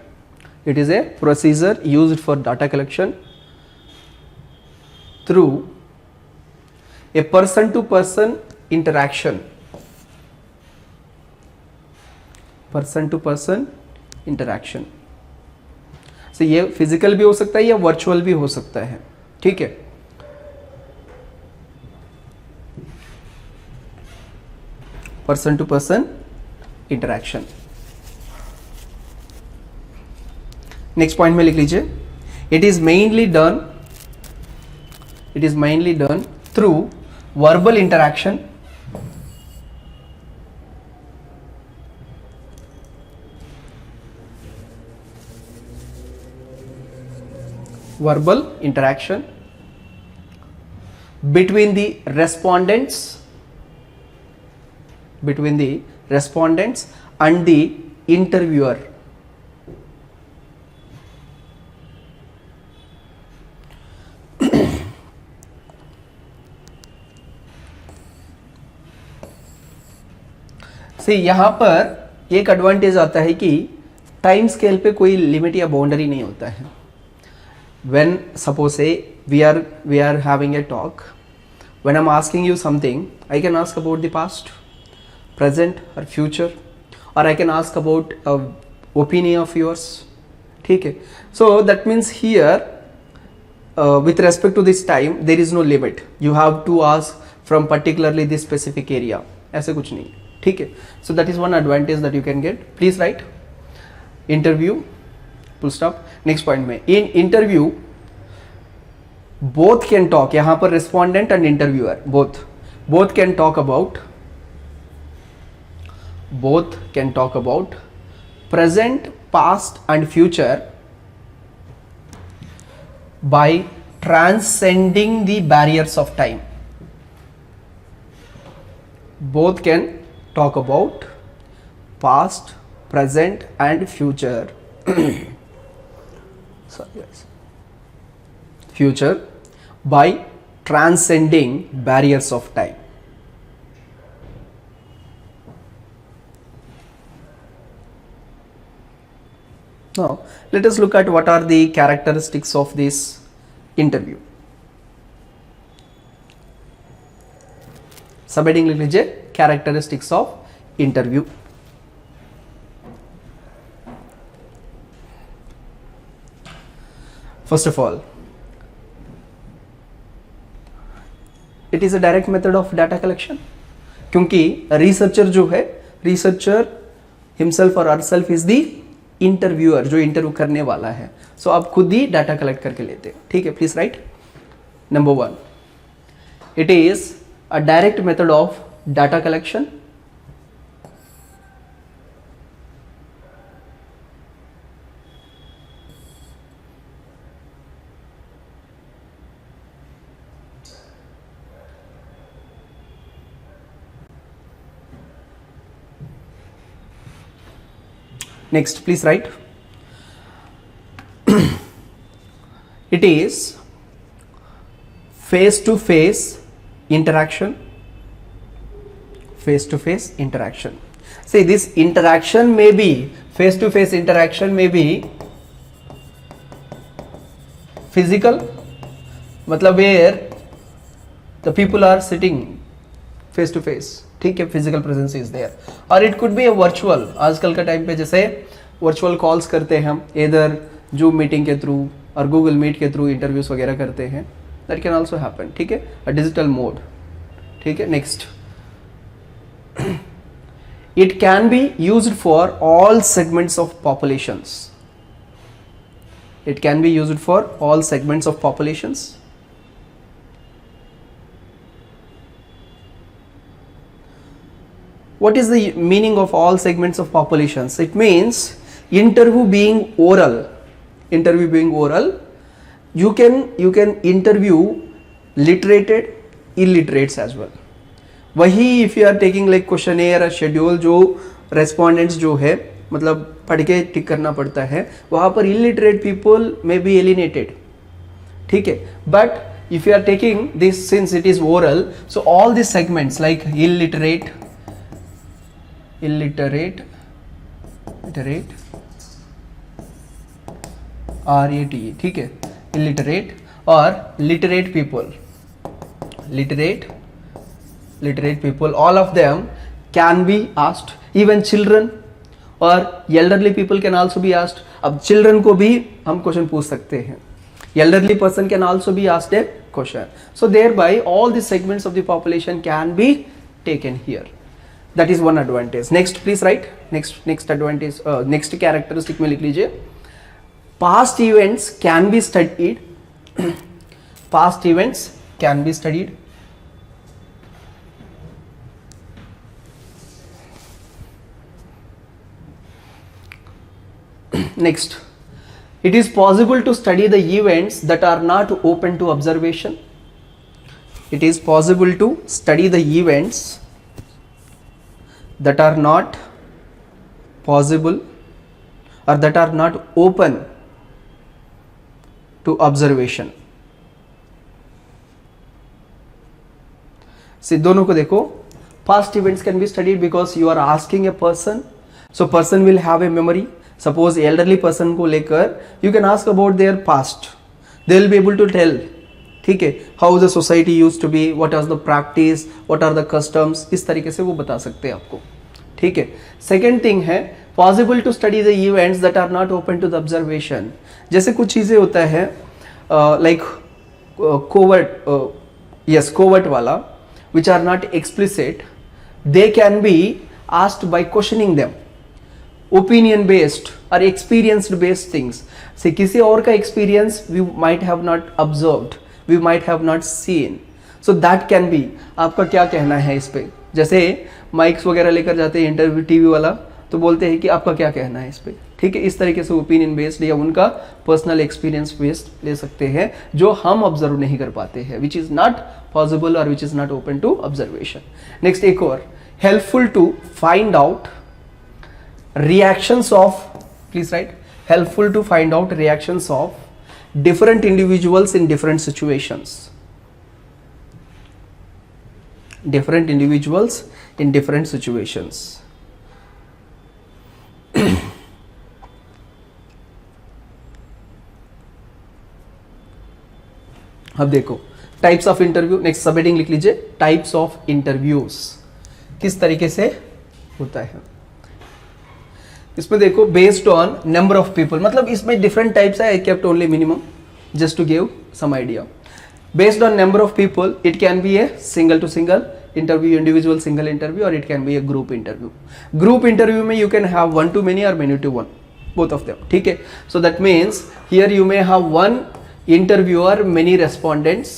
It is a procedure used for data collection through a person to person interaction. Person to person interaction. So ये physical भी हो सकता है या virtual भी हो सकता है. ठीक है. person to person interaction. Next point में लिख लीजिए, it is mainly done through verbal interaction, between the respondents and the interviewer. से यहां पर एक एडवांटेज आता है कि टाइम स्केल पे कोई लिमिट या बाउंड्री नहीं होता है. When suppose say we are having a talk, when I'm asking you something, I can ask about the past, present or future, or I can ask about a opinion of yours. ठीक है. So that means here with respect to this time there is no limit. You have to ask from particularly this specific area. ऐसे कुछ नहीं. ठीक है. So that is one advantage that you can get. Please write interview full stop. Next point में, in interview both can talk, यहाँ पर respondent and interviewer both can talk about present, past and future by transcending the barriers of time. Both can talk about past, present and future future by transcending barriers of time. Now let us look at what are the characteristics of this interview. Subheading लिख लीजिए, characteristics of interview. First of all, it is a direct method of data collection, क्योंकि researcher जो है, researcher himself or herself is the interviewer, जो interview करने वाला है। सो आप खुद ही डाटा कलेक्ट करके लेते हैं, ठीक है। Please right number 1, it is a direct method of data collection. Next, please write. It is face-to-face interaction. Face-to-face interaction. See, this interaction may be, face-to-face interaction may be physical, मतलब where the people are sitting face to face, ठीक है, physical presence is there. और it could be a virtual, आजकल का time पे जैसे virtual calls करते हैं हम, इधर जूम मीटिंग के थ्रू और गूगल मीट के थ्रू इंटरव्यूज वगैरह करते हैं, दैट कैन आल्सो हैपन, ठीक है, अ डिजिटल मोड, ठीक है। Next, it can be used for all segments of populations. It can be used for all segments of populations. What is the meaning of all segments of populations? It means interview being oral. Interview being oral, you can interview literated, illiterates as well. वही if you are taking like questionnaire or schedule, जो respondents जो है मतलब पढ़ के टिक करना पड़ता है, वहाँ पर illiterate people may be alienated, ठीक है। But if you are taking this, since it is oral, so all these segments like illiterate, RATE, ठीक है, illiterate और literate people, literate people, all of them can be asked, even children और elderly people can also be asked। अब children को भी हम question पूछ सकते हैं, elderly person can also be asked a question, so thereby all the segments of the population can be taken here. That is one advantage. Next, please write. Next advantage, next characteristic में लिख लीजिए, past events can be studied. Past events can be studied. Next, it is possible to study the events that are not open to observation. It is possible to study the events that are not possible or that are not open to observation. See, दोनों को देखो, past events can be studied because you are asking a person, so person will have a memory. Suppose elderly person को लेकर you can ask about their past, they will be able to tell, ठीक है, how the society used to be, what was the practice, what are the customs, इस तरीके से वो बता सकते हैं आपको, ठीक है। सेकेंड थिंग है possible to study the events that are not open to the observation. जैसे कुछ चीज़ें होता है लाइक कोवर्ट वाला, which are not explicit, they can be asked by questioning them, opinion based और एक्सपीरियंस्ड बेस्ड थिंग्स से किसी और का experience we might have not observed, we might have not seen, so that can be, आपका क्या कहना है इस पे। जैसे माइक्स वगैरह लेकर जाते हैं इंटरव्यू टीवी वाला, तो बोलते हैं कि आपका क्या कहना है इस पे, ठीक है। इस तरीके से ओपिनियन बेस्ड या उनका पर्सनल एक्सपीरियंस बेस्ड ले सकते हैं, जो हम ऑब्जर्व नहीं कर पाते हैं, विच इज नॉट पॉसिबल और which is not open to observation. Next, एक और, helpful to find out reactions of, please write, helpful to find out reactions of different individuals in different situations. Different individuals in different situations. अब देखो types of interview, next सब heading लिख लीजिए, types of interviews किस तरीके से होता है। इसमें देखो based on number of people, मतलब इसमें डिफरेंट टाइप्स है, I kept only minimum just to give some idea. Based on number of people it can be a single to single interview, individual single interview, और it can be a group interview. Group interview में you can have 1 to many और many to 1, both of them. ठीक है, so that means here you may have one interviewer, many respondents,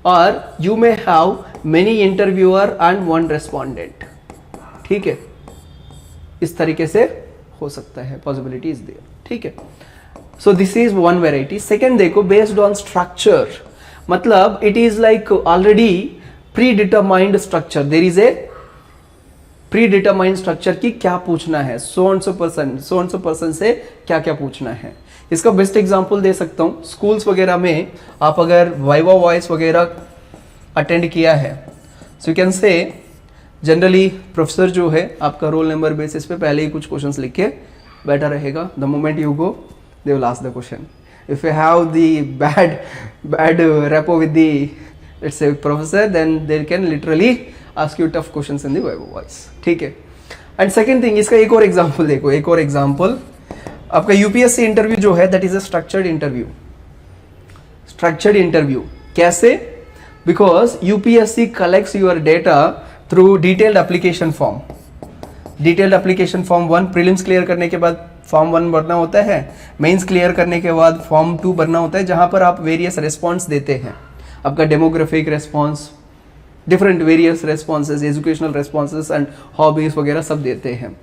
or you may have many interviewer and one respondent. ठीक है, इस तरीके से हो सकता है, possibility is there. ठीक है, so this is one variety. Second देखो, based on structure, मतलब it is like already predetermined structure. There is a predetermined structure की क्या पूछना है, so and so person से क्या क्या पूछना है. इसका बेस्ट एग्जांपल दे सकता हूँ, स्कूल्स वगैरह में आप अगर वाइवा वॉइस वगैरह अटेंड किया है, so you can say generally professor जो है आपका रोल नंबर बेसिस पे पहले ही कुछ क्वेश्चंस लिख के बैठा रहेगा. The moment you go they will ask the question. If you have the bad rapport with the let's say professor, then they can literally ask you tough questions in the viva voce. ठीक है, and second thing, इसका एक और example देखो, एक और example. आपका UPSC interview जो है that is a structured interview. Structured interview कैसे? Because UPSC collects your data through detailed application form. Detailed application form 1 prelims clear करने के बाद फॉर्म 1 भरना होता है, मेंस क्लियर करने के बाद फॉर्म 2 भरना होता है, जहां पर आप वेरियस रेस्पॉन्स देते हैं. आपका demographic response, different various responses, educational responses and hobbies वगैरह सब देते हैं.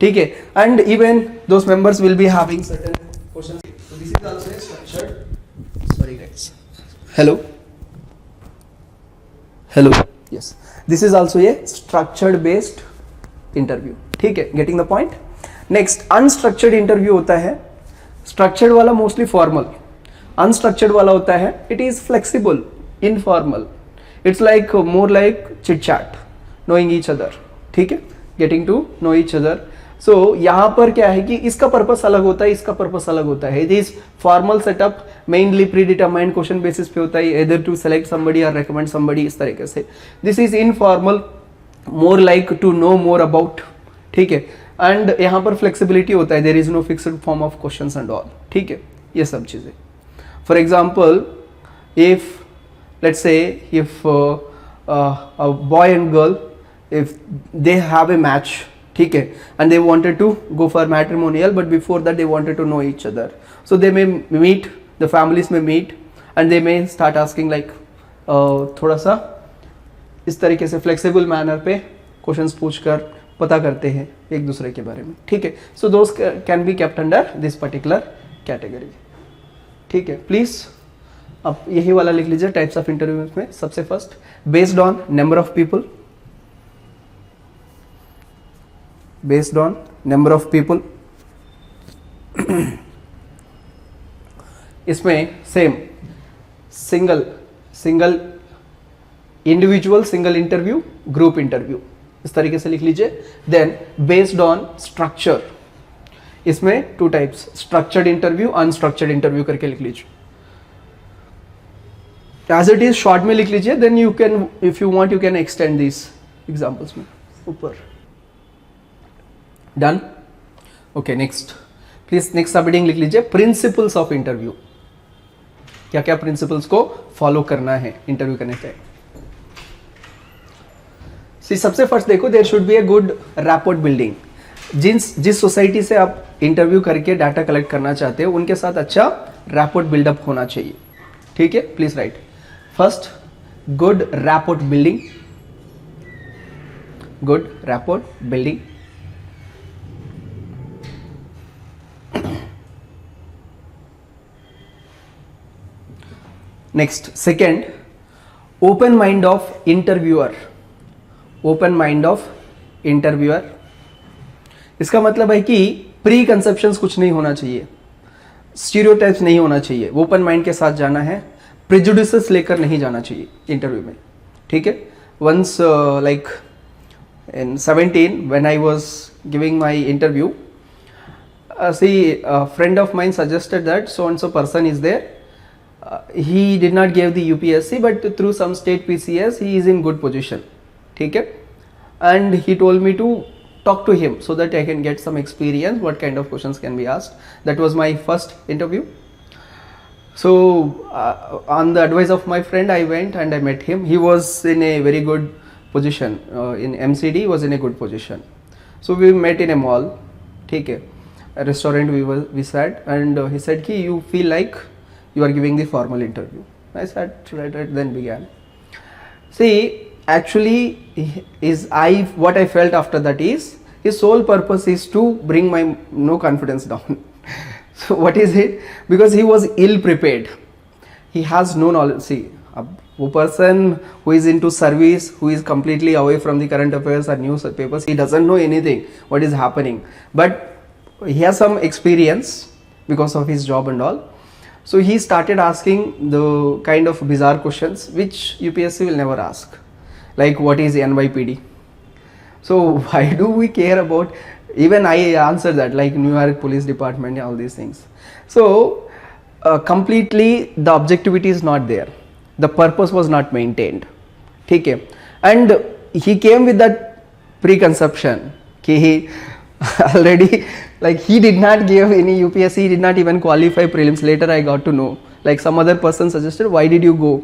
ठीक है, and even those members will be having certain questions. So this is also a structured, sorry guys, hello yes, this is also a structured based interview. ठीक है, getting the point. Next unstructured interview होता है. Structured वाला mostly formal, unstructured वाला होता है it is flexible, informal. It's like more like chit chat, knowing each other. ठीक है, getting to know each other. So यहाँ पर क्या है कि इसका पर्पस अलग होता है, इसका पर्पस अलग होता है. It is formal setup, mainly predetermined question basis पे होता है, either to select somebody or recommend somebody, इस तरीके से. This is informal, more like to know more about. ठीक है, एंड यहाँ पर फ्लेक्सिबिलिटी होता है, there is no fixed form of questions and all. ठीक है, ये सब चीजें. For example, if let's say if a boy and girl, if they have a match, ठीक है, and they wanted to go for matrimonial, but before that they wanted to know each other, so they may meet, the families may meet and they may start asking like थोड़ा सा इस तरीके से flexible manner पे questions पूछकर पता करते हैं एक दूसरे के बारे में. ठीक है, so those can be kept under this particular category. ठीक है, प्लीज आप यही वाला लिख लीजिए टाइप्स ऑफ इंटरव्यूज में. सबसे first, based on number of people, based on number of people. इसमें same single individual, single interview, group interview, इस तरीके से लिख लीजिए. देन बेस्ड ऑन स्ट्रक्चर, इसमें 2 types, structured interview, unstructured interview करके लिख लीजिए. एज इट इज शॉर्ट में लिख लीजिए, then you can, if you want, you can extend this examples में ऊपर. Done. Okay, next please, next subheading लिख लीजिए, प्रिंसिपल्स ऑफ इंटरव्यू. क्या क्या प्रिंसिपल्स को फॉलो करना है इंटरव्यू करने से. सबसे फर्स्ट देखो, there should be a good rapport building. जिस सोसाइटी से आप इंटरव्यू करके डाटा कलेक्ट करना चाहते हो उनके साथ अच्छा रैपोर्ट बिल्डअप होना चाहिए. ठीक है, please right. First, good rapport building, good rapport building. Next, second, open mind of interviewer. Open mind of interviewer, इसका मतलब है कि प्री कंसेप्शंस कुछ नहीं होना चाहिए, स्टीरियोटाइप्स नहीं होना चाहिए, ओपन माइंड के साथ जाना है, प्रेजुडिसेस लेकर नहीं जाना चाहिए इंटरव्यू में. ठीक है, once like in 17 when I was giving my interview, a friend of mine suggested that so and so person is there. He did not give the UPSC, but through some state PCS he is in good position. ठीक है, and he told me to talk to him so that I can get some experience, what kind of questions can be asked. That was my first interview. So on the advice of my friend I went and I met him. He was in a very good position, in MCD he was in a good position. So we met in a mall. ठीक है, a restaurant we sat, and he said ki you feel like you are giving the formal interview. I said right then began. See, actually what I felt after that is his sole purpose is to bring my no confidence down. So what is it? Because he was ill prepared. He has no knowledge. See, a person who is into service, who is completely away from the current affairs or newspapers, he doesn't know anything what is happening. But he has some experience because of his job and all. So he started asking the kind of bizarre questions which UPSC will never ask, like what is NYPD. So why do we care about? Even I answered that, like New York Police Department, all these things. So completely the objectivity is not there. The purpose was not maintained. Okay, and he came with that preconception. कि he already, like he did not give any UPSC, he did not even qualify prelims. Later I got to know, like some other person suggested, why did you go?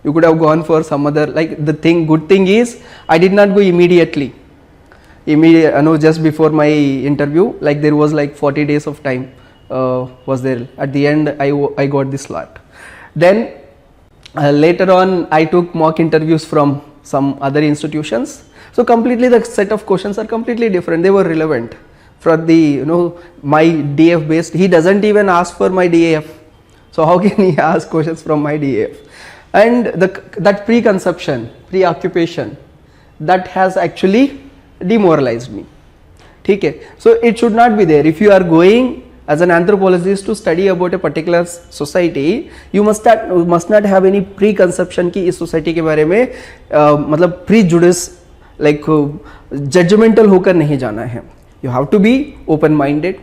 You could have gone for some other, like the good thing is I did not go immediately. Just before my interview, like there was like 40 days of time was there. At the end I got this slot. Then later on I took mock interviews from some other institutions. So completely the set of questions are completely different. They were relevant for the my DF based. He doesn't even ask for my DAF. So how can he ask questions from my DAF? And that preconception, preoccupation, that has actually demoralized me. Okay, so it should not be there. If you are going as an anthropologist to study about a particular society, you must not have any preconception कि इस society के बारे में मतलब prejudice, like judgmental होकर नहीं जाना है. You have to be open minded.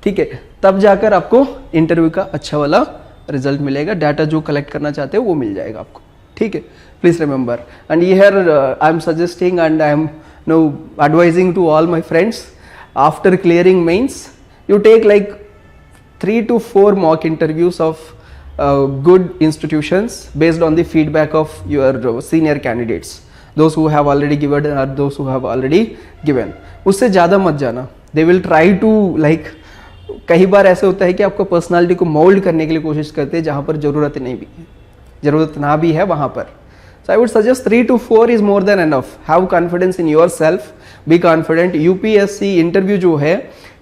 ठीक है, तब जाकर आपको इंटरव्यू का अच्छा वाला रिजल्ट मिलेगा. डाटा जो कलेक्ट करना चाहते हो वो मिल जाएगा आपको. ठीक है, please remember. And here I am suggesting and I am advising to all my friends, after clearing mains, you take like 3 to 4 mock interviews of good institutions based on the feedback of your senior candidates, those who have already given or those who have already given. उससे ज़्यादा मत जाना. They will try to like, कई बार ऐसे होता है कि आपको पर्सनालिटी को मोल्ड करने के लिए कोशिश करते हैं जहाँ पर ज़रूरत नहीं भी है, ज़रूरत ना भी है वहाँ पर. So I would suggest 3 to 4 is more than enough. Have confidence in yourself. Be confident. UPSC interview जो है,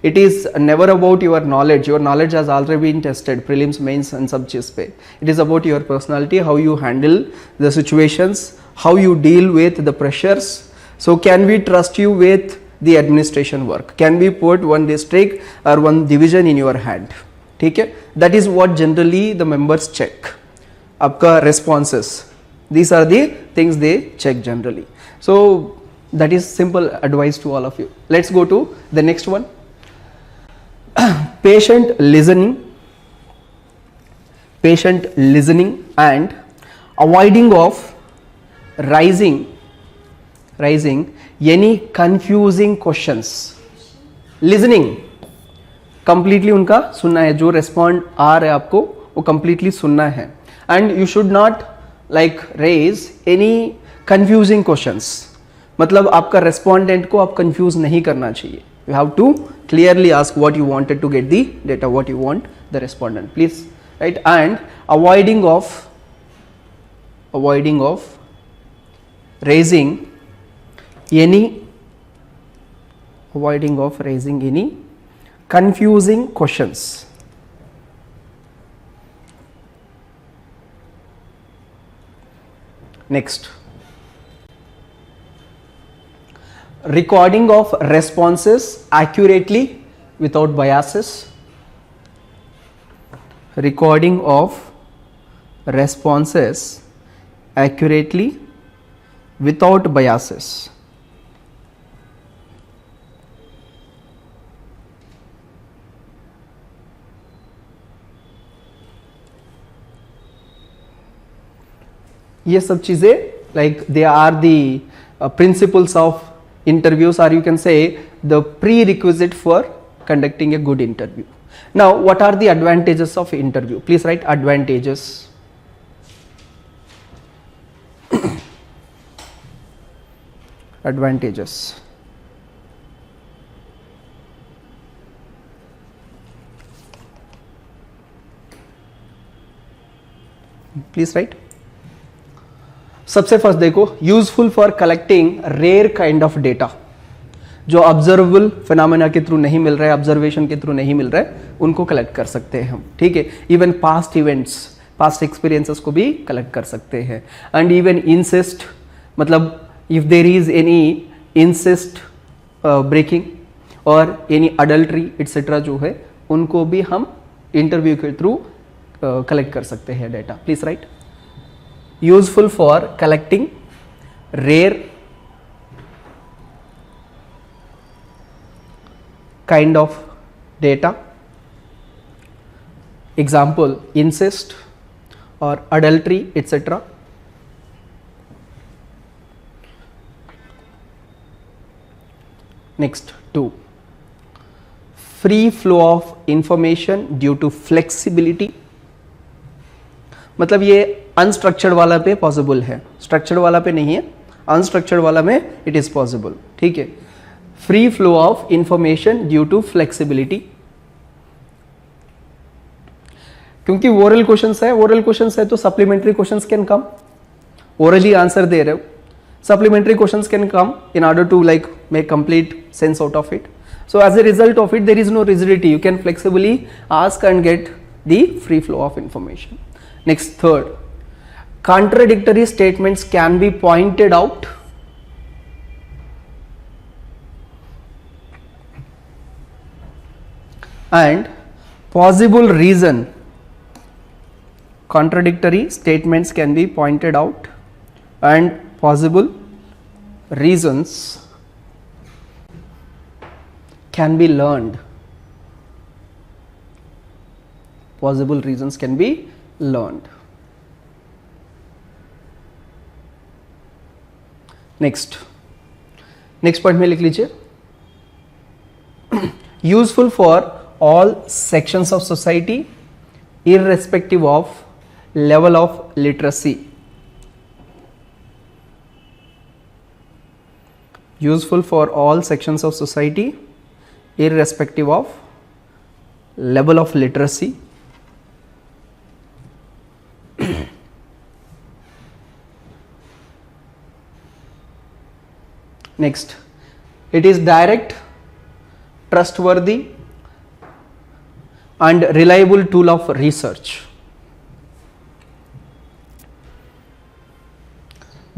it is never about your knowledge. Your knowledge has already been tested. Prelims, mains and सब चीज़ पे. It is about your personality, how you handle the situations, how you deal with the pressures. So can we trust you with the administration work? Can we put one district or one division in your hand? ठीक है? That is what generally the members check. आपका responses. These are the things they check generally. So that is simple advice to all of you. Let's go to the next one. Patient listening and avoiding of raising any confusing questions. Listening completely उनका सुनना है, जो respond आ रहा है आपको वो completely सुनना है. And you should not like raise any confusing questions. मतलब आपका respondent को आप confuse नहीं करना चाहिए. You have to clearly ask what you wanted to get the data, what you want the respondent, please, right? And avoiding of raising any confusing questions. Next, recording of responses accurately without biases. Recording of responses accurately without biases. ये सब चीज़ें like they are the principles of interviews, or you can say the prerequisite for conducting a good interview. Now what are the advantages of interview? Please write advantages. Advantages. Please write. सबसे first देखो, useful for collecting rare kind of data, जो observable phenomena के through नहीं मिल रहा है, observation के through नहीं मिल रहा है, उनको कलेक्ट कर सकते हैं हम, ठीक है। Even past events, past experiences को भी कलेक्ट कर सकते हैं। एंड इवन इंसेस्ट, मतलब if there is any incest breaking और एनी अडल्ट्री एटसेट्रा जो है, उनको भी हम इंटरव्यू के थ्रू कलेक्ट कर सकते हैं data. Please right. Useful for collecting rare kind of data, example incest or adultery etc. Next, 2, free flow of information due to flexibility, मतलब ये अनस्ट्रक्चर्ड वाला पे पॉसिबल है, स्ट्रक्चर्ड वाला पे नहीं है, अनस्ट्रक्चर्ड वाला में इट इज पॉसिबल, ठीक है। Free flow of information due to flexibility, क्योंकि ओरल क्वेश्चंस है, ओरल क्वेश्चंस है तो supplementary questions can come, orally answer दे रहे हो, supplementary questions can come in order to like make complete sense out of it. So as a result of it, there is no rigidity, you can flexibly ask and get the free flow of information. Next, third, contradictory statements can be pointed out and possible reason, contradictory statements can be pointed out and possible reasons can be learned, possible reasons can be learned. Next point में लिख लीजिए, useful for all sections of society irrespective of level of literacy, useful for all sections of society irrespective of level of literacy. Next, it is direct, trustworthy and reliable tool of research.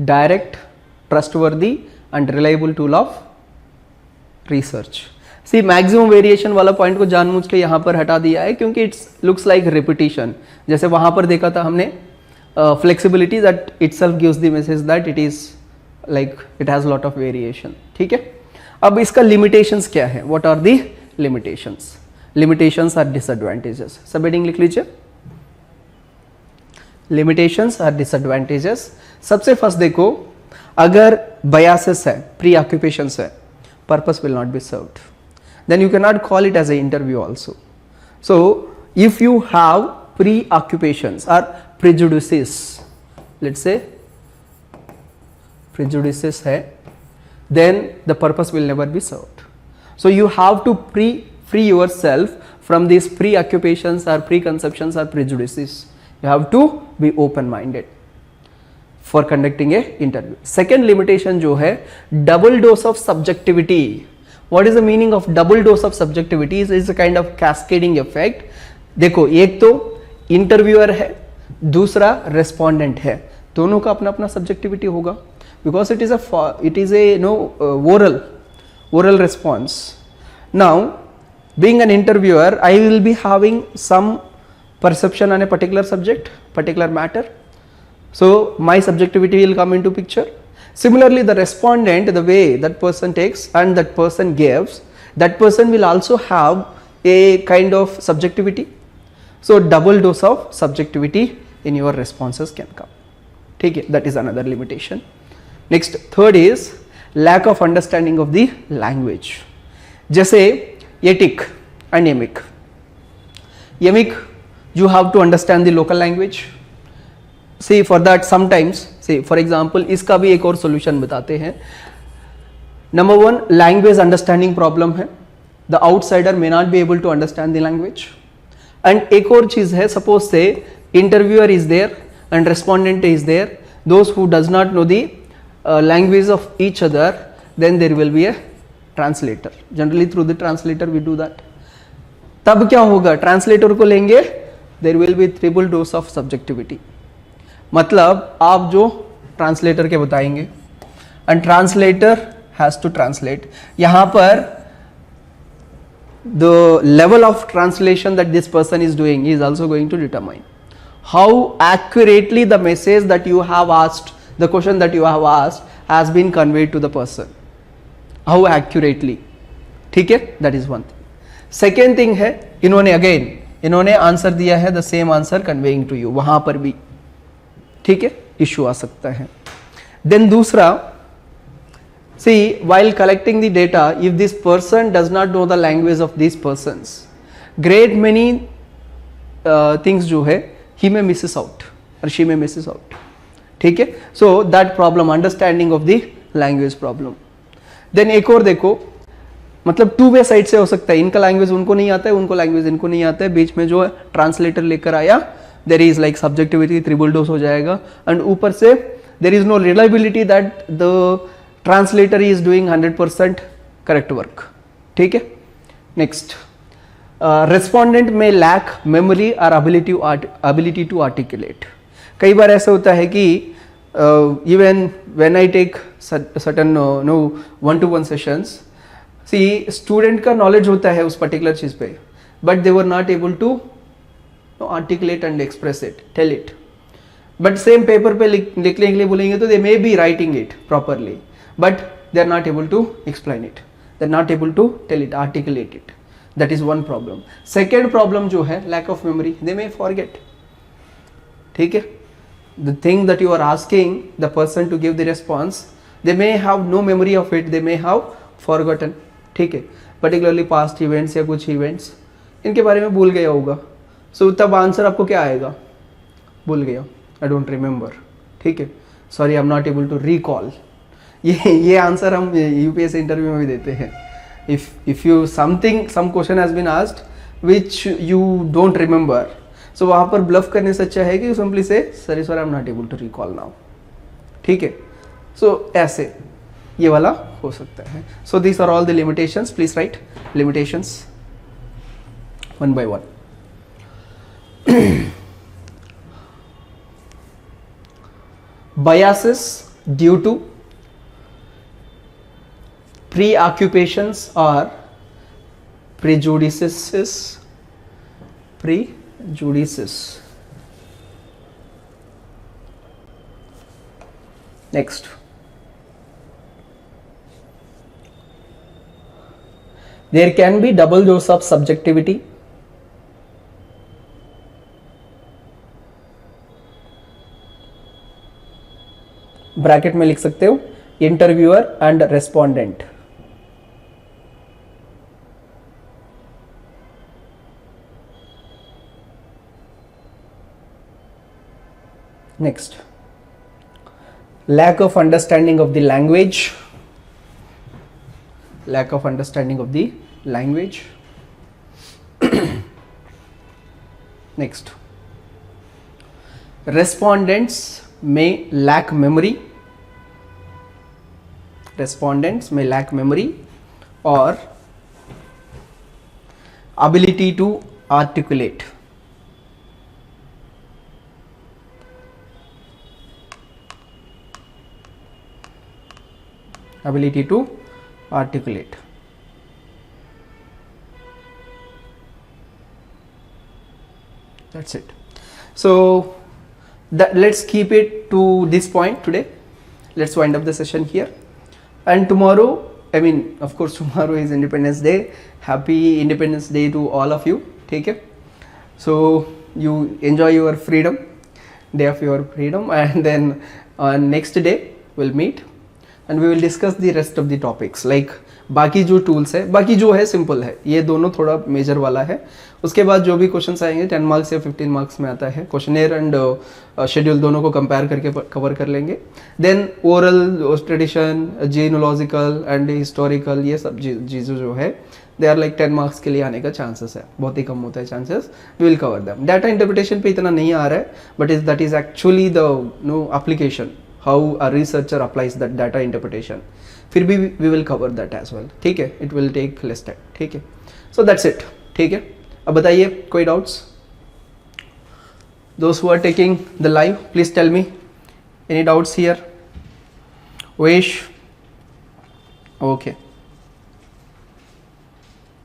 Direct, trustworthy and reliable tool of research. See, maximum variation वाला point को जानबूझ के यहाँ पर हटा दिया है क्योंकि इट्स लुक्स लाइक रिपीटिशन, जैसे वहां पर देखा था हमने flexibility that itself gives the message that it is like it has lot of variation, ठीक है। अब इसका लिमिटेशंस क्या है, what are the limitations? Limitations are disadvantages, सब हेडिंग लिख लीजिए, लिमिटेशंस आर डिसएडवांटेजेस। सबसे फर्स्ट देखो, अगर बायसेस है, प्री ऑक्यूपेशंस है, purpose will not be served, then you cannot call it as an interview also. So if you have preoccupations or prejudices, let's say prejudices hai, then the purpose will never be served. So you have to free yourself from these preoccupations or preconceptions or prejudices. You have to be open minded for conducting a interview. Second limitation जो है, double dose of subjectivity. What is the meaning of double dose of subjectivity? It is a kind of cascading effect. देखो, एक तो interviewer है, दूसरा respondent है, दोनों का अपना अपना सब्जेक्टिविटी होगा, because it is a oral response. Now being an interviewer, I will be having some perception on a particular subject, particular matter, so my subjectivity will come into picture. Similarly, the respondent, the way that person takes and that person gives, that person will also have a kind of subjectivity. So double dose of subjectivity in your responses can come, ठीक है, that is another limitation. Next, third is lack of understanding of the language. जैसे etic and yemic. Yemic, you have to understand the local language. See, for that sometimes, see for example, इसका भी एक और solution बताते हैं. Number one, language understanding problem है, the outsider may not be able to understand the language. And एक और चीज है, suppose say interviewer is there and respondent is there. Those who does not know the language of each other, then there will be a translator. Generally through the translator we do that. तब क्या होगा, translator को लेंगे, there will be triple dose of subjectivity. मतलब आप जो translator के बताएंगे and translator has to translate. यहां पर the level of translation that this person is doing is also going to determine how accurately the message that you have asked, the question that you have asked has been conveyed to the person, how accurately. ठीक है, that is one thing. Second thing है, इन्होंने answer दिया है the same answer conveying to you, वहां पर भी ठीक है इश्यू आ सकता है. देन दूसरा, सी while collecting the data, if this person does not know the language of these persons, great many things जो है he may misses out or she may misses out. ठीक है, so that problem, understanding of the language problem. then एक और देखो, मतलब two way side से हो सकता है, इनका लैंग्वेज उनको नहीं आता है, उनको लैंग्वेज इनको नहीं आता है, बीच में जो ट्रांसलेटर लेकर आया, there is like subjectivity triple dose हो जाएगा. एंड ऊपर से there is no reliability that the translator is doing 100% correct work. ठीक है. नेक्स्ट, रेस्पोंडेंट में लैक मेमोरी और एबिलिटी टू आर्टिकुलेट. कई बार ऐसा होता है कि even when I take certain no 1-to-1 sessions, see student का नॉलेज होता है उस पर्टिकुलर चीज पे, but they were not able to articulate and express it, tell it. But same paper पे लिखने के लिए बोलेंगे तो they may be writing it properly, but they are not able to explain it, they are not able to tell it, articulate it. That is one problem. Second problem जो है lack of memory, they may forget. ठीक है, the thing that you are asking the person to give the response, they may have no memory of it, they may have forgotten. ठीक है, particularly past events या कुछ events इनके बारे में भूल गया होगा. सो तब आंसर आपको क्या आएगा, भूल गया, आई डोंट रिमेंबर. ठीक है, sorry I am not able to recall. ये आंसर हम यूपीएससी इंटरव्यू में भी देते हैं. If you some question has been asked which you don't remember, so वहां पर ब्लफ करने से अच्छा है कि सिंपली से sorry sir I am not able to recall now. ठीक है, सो ऐसे ये वाला हो सकता है. So these are all the limitations. Please write limitations one by one. biases due to preoccupations or prejudices. Next, there can be double dose of subjectivity. Bracket में लिख सकते हो interviewer and respondent. Next, lack of understanding of the language. Next, respondents may lack memory. Or ability to articulate. That's it. So let's keep it to this point today. Let's wind up the session here. And tomorrow, I mean, of course, tomorrow is Independence Day. Happy Independence Day to all of you. Take care. So you enjoy your freedom, day of your freedom, and then on next day we'll meet and we will discuss the rest of the topics like बाकी जो tools है, बाकी जो है simple है, ये दोनों थोड़ा मेजर वाला है। उसके बाद जो भी क्वेश्चंस आएंगे 10 मार्क्स या 15 मार्क्स में आता है, क्वेश्चनेयर एंड शेड्यूल दोनों को कंपेयर करके कवर कर लेंगे। Then oral tradition, genealogical and historical, ये सब चीज़ें जो है दे आर लाइक 10 मार्क्स के लिए आने का चांसेस है, बहुत ही कम होता है chances, we will cover them. Data interpretation पे इतना नहीं आ रहा है, but is that is actually the application, how a researcher applies that data interpretation, फिर भी we will cover that as well, ठीक है, it will take less time, ठीक है। सो दैट्स इट, ठीक है। अब बताइए कोई डाउट्स? दोस्त who are taking the live please tell me any doubts here. Wish okay.